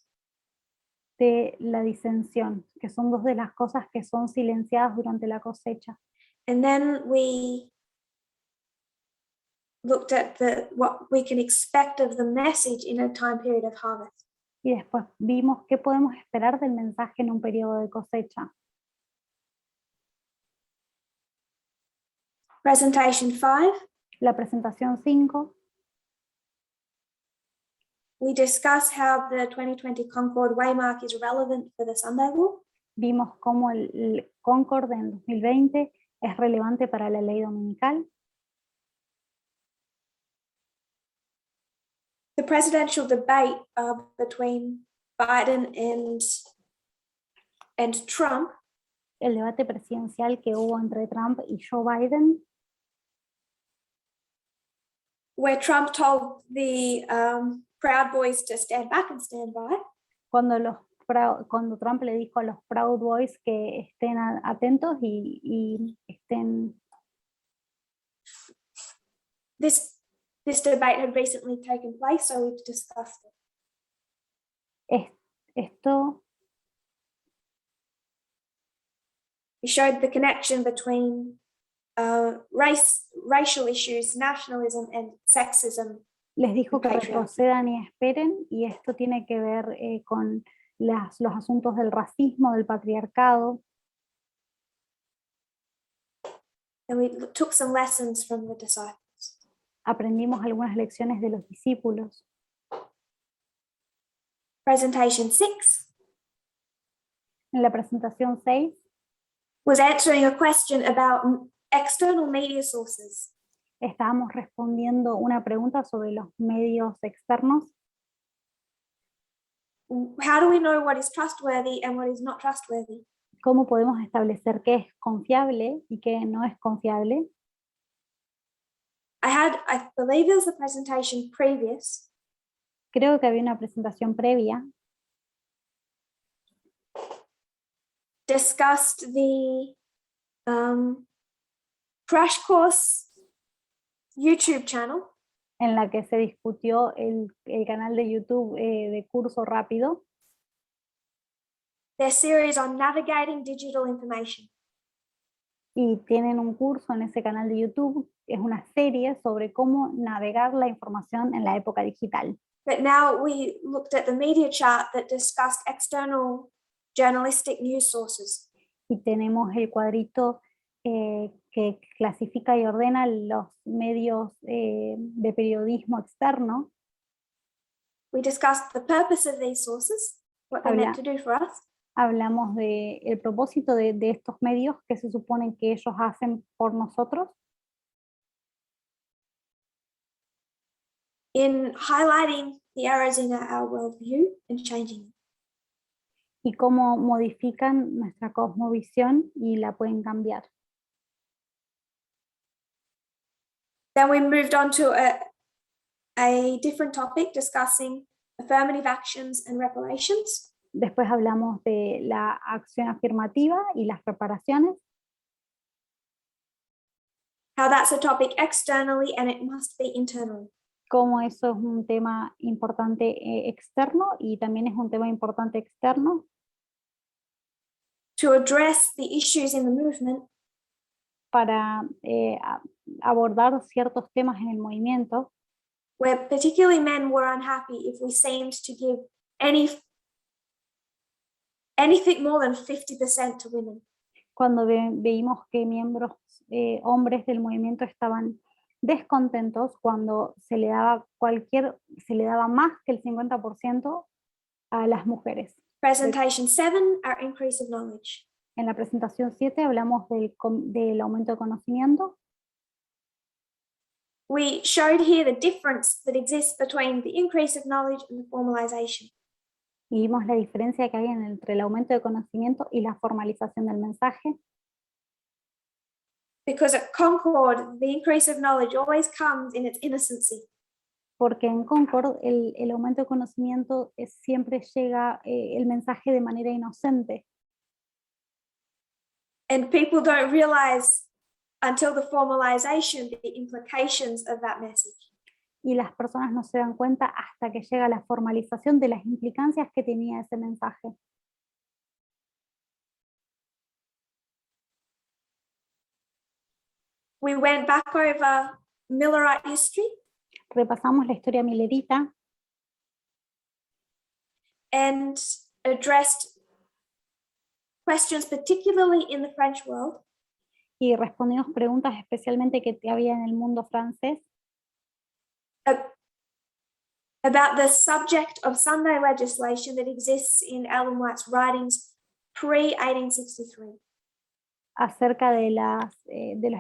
de la disensión, que son 2 de las cosas que son silenciadas durante la cosecha. And then we looked at what we can expect of the message in a time period of harvest. Y después vimos qué podemos esperar del mensaje en un periodo de cosecha. Presentation 5, La presentación 5, we discuss how the 2020 Concord Waymark is relevant for the Sunday Law. vimos cómo el Concord en 2020 es relevante para la ley dominical. The presidential debate between Biden and Trump El debate presidencial que hubo entre Trump y Joe Biden, where Trump told the Proud Boys to stand back and stand by. cuando Trump le dijo a los Proud Boys que estén atentos y estén... This debate had recently taken place, so we've discussed it. Esto We showed the connection between racial issues, nationalism, and sexism. les dijo que Patriarchy. retrocedan y esperen, y esto tiene que ver con los asuntos del racismo, del patriarcado. And we took some lessons from the disciples. Aprendimos algunas lecciones de los discípulos. Presentation 6 En la presentación 6 was answering a question about external media sources. estábamos respondiendo una pregunta sobre los medios externos. How do we know what is trustworthy and what is not trustworthy? ¿Cómo podemos establecer qué es confiable y qué no es confiable? I believe there was a presentation previous Creo que había una presentación previa discussed the Crash Course YouTube channel en la que se discutió el canal de YouTube de Curso Rápido, their series on navigating digital information. y tienen un curso en ese canal de YouTube, es una serie sobre cómo navegar la información en la época digital. But now we looked at the media chart that discussed external journalistic news sources. Y tenemos el cuadrito que clasifica y ordena los medios de periodismo externo. We discussed the purpose of these sources, what they're meant to do for us. Hablamos del propósito de estos medios que se supone que ellos hacen por nosotros, in highlighting the errors in our worldview and changing them. y cómo modifican nuestra cosmovisión y la pueden cambiar. Then we moved on to a different topic discussing affirmative actions and reparations. Después hablamos de la acción afirmativa y las reparaciones, How that's a topic externally and it must be internally. cómo eso es un tema importante externo y también es un tema importante externo. To address the issues in the movement, Para abordar ciertos temas en el movimiento, where particularly men were unhappy if we seemed to give any anything more than 50% to women. Cuando veíamos que miembros hombres del movimiento estaban descontentos, cuando se le daba más que el 50% a las mujeres. Presentation 7, our increase of knowledge. En la presentación 7 hablamos del aumento de conocimiento. We showed here the difference that exists between the increase of knowledge and the formalization. Y vimos la diferencia que hay entre el aumento de conocimiento y la formalización del mensaje. Because at Concord, the increase of knowledge always comes in its innocency. Porque en Concord el aumento de conocimiento siempre llega el mensaje de manera inocente. And people don't realize until the formalization the implications of that message. Y las personas no se dan cuenta hasta que llega la formalización de las implicancias que tenía ese mensaje. We went back over Millerite history. Repasamos la historia millerita. And addressed questions particularly in the French world. Y respondimos preguntas especialmente que había en el mundo francés. About the subject of Sunday legislation that exists in Ellen White's writings pre-1863. Acerca de los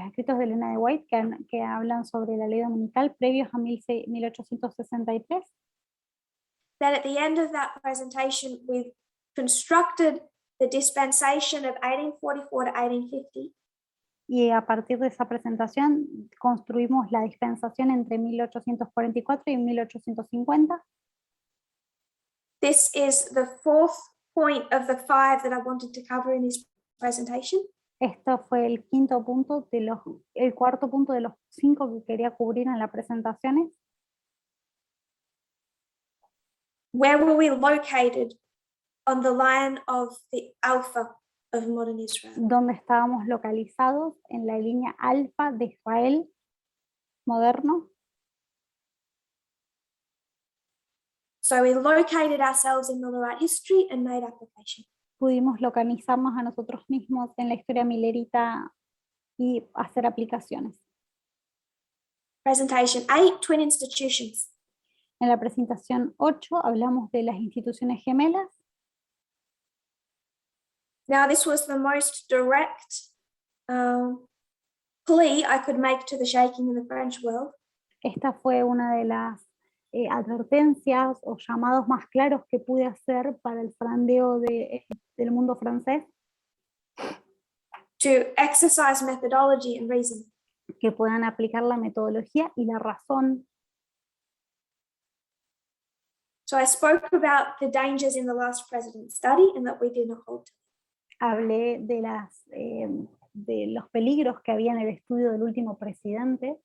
escritos de Elena de White que hablan sobre la ley dominical previos a 1863. That at the end of that presentation we constructed the dispensation of 1844 to 1850. Y a partir de esa presentación construimos la dispensación entre 1844 y 1850. This is the fourth point of the 5 that I wanted to cover in this presentation. Esto fue el cuarto punto de los 5 que quería cubrir en las presentaciones. Where were we located on the line of the alpha of modern Israel? Donde estábamos localizados en la línea alfa de Israel moderno. So we located ourselves in Millerite history and made application. Pudimos localizarnos a nosotros mismos en la historia millerita y hacer aplicaciones. Presentation 8, twin institutions. En la presentación 8 hablamos de las instituciones gemelas. Now this was the most direct plea I could make to the shaking in the French world. Esta fue una de las advertencias o llamados más claros que pude hacer para el frandeo del mundo francés. To exercise methodology and reason. Que puedan aplicar la metodología y la razón. So I spoke about the dangers in the last president's study and that we did not hold to. Hablé de los peligros que había en el estudio del último presidente.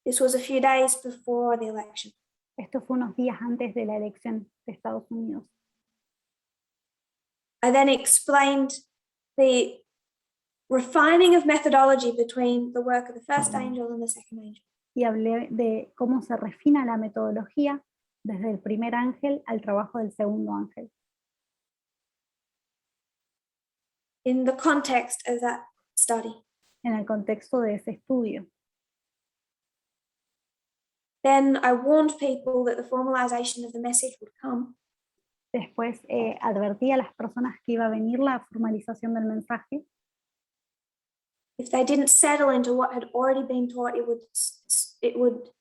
This was a few days before the election. Esto fue unos días antes de la elección de Estados Unidos. I then explained the refining of methodology between the work of the first angel and the second angel. Y hablé de cómo se refina la metodología desde el primer ángel al trabajo del segundo ángel. In the context of that study. En el contexto de ese estudio. Then I warned people that the formalization of the message would come. Después advertí a las personas que iba a venir la formalización del mensaje. If they didn't settle into what had already been taught, it would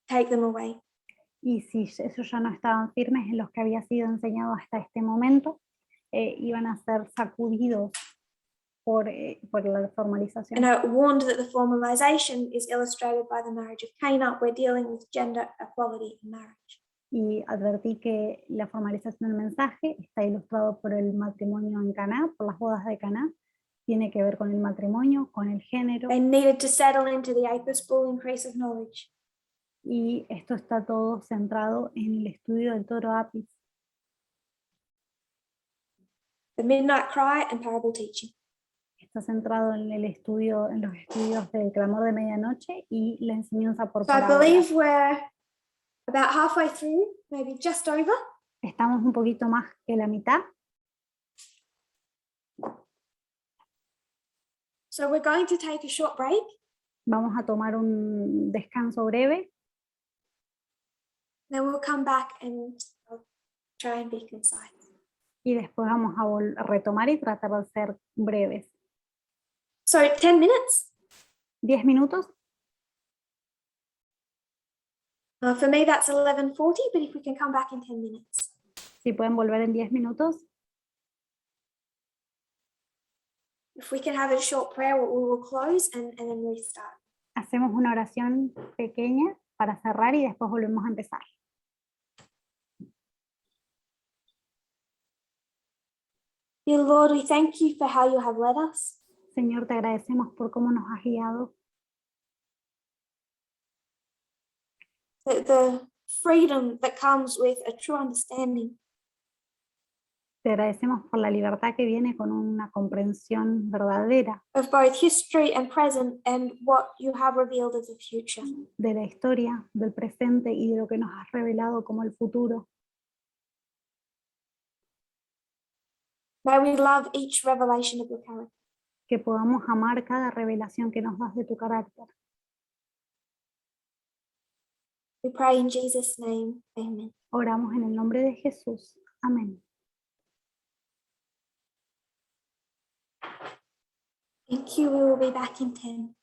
take them away. Y si ellos ya no estaban firmes en los que había sido enseñado hasta este momento, iban a ser sacudidos por la formalización. And I warned that the formalization is illustrated by the marriage of Cana. We're dealing with gender equality in marriage. Y advertí que la formalización del mensaje está ilustrado por el matrimonio en Caná, por las bodas de Caná. Tiene que ver con el matrimonio, con el género. They needed to settle into the episcopal increase of knowledge. Y esto está todo centrado en el estudio del toro Apis. The midnight cry and parable teaching. Está centrado en los estudios del clamor de medianoche y la enseñanza por So I parábola. believe we're about halfway through, maybe just over. Estamos un poquito más que la mitad. So we're going to take a short break. Vamos a tomar un descanso breve Then we'll come back and I'll try and be concise. y después vamos a retomar y tratar de ser breves. So 10 minutes. 10 minutos. For me, that's 11:40, but if we can come back in 10 minutes. Si pueden volver en 10 minutos. If we can have a short prayer, we will close and then restart. Hacemos una oración pequeña para cerrar y después volvemos a empezar. Dear Lord, we thank you for how you have led us. Señor, te agradecemos por cómo nos has guiado. The freedom that comes with a true understanding. Te agradecemos por la libertad que viene con una comprensión verdadera Of both history and present and what you have revealed as the future. de la historia, del presente y de lo que nos has revelado como el futuro. May we love each revelation of your character. Que podamos amar cada revelación que nos das de tu carácter. We pray in Jesus' name. Amen. Oramos en el nombre de Jesús. Amén. Thank you. We will be back in 10.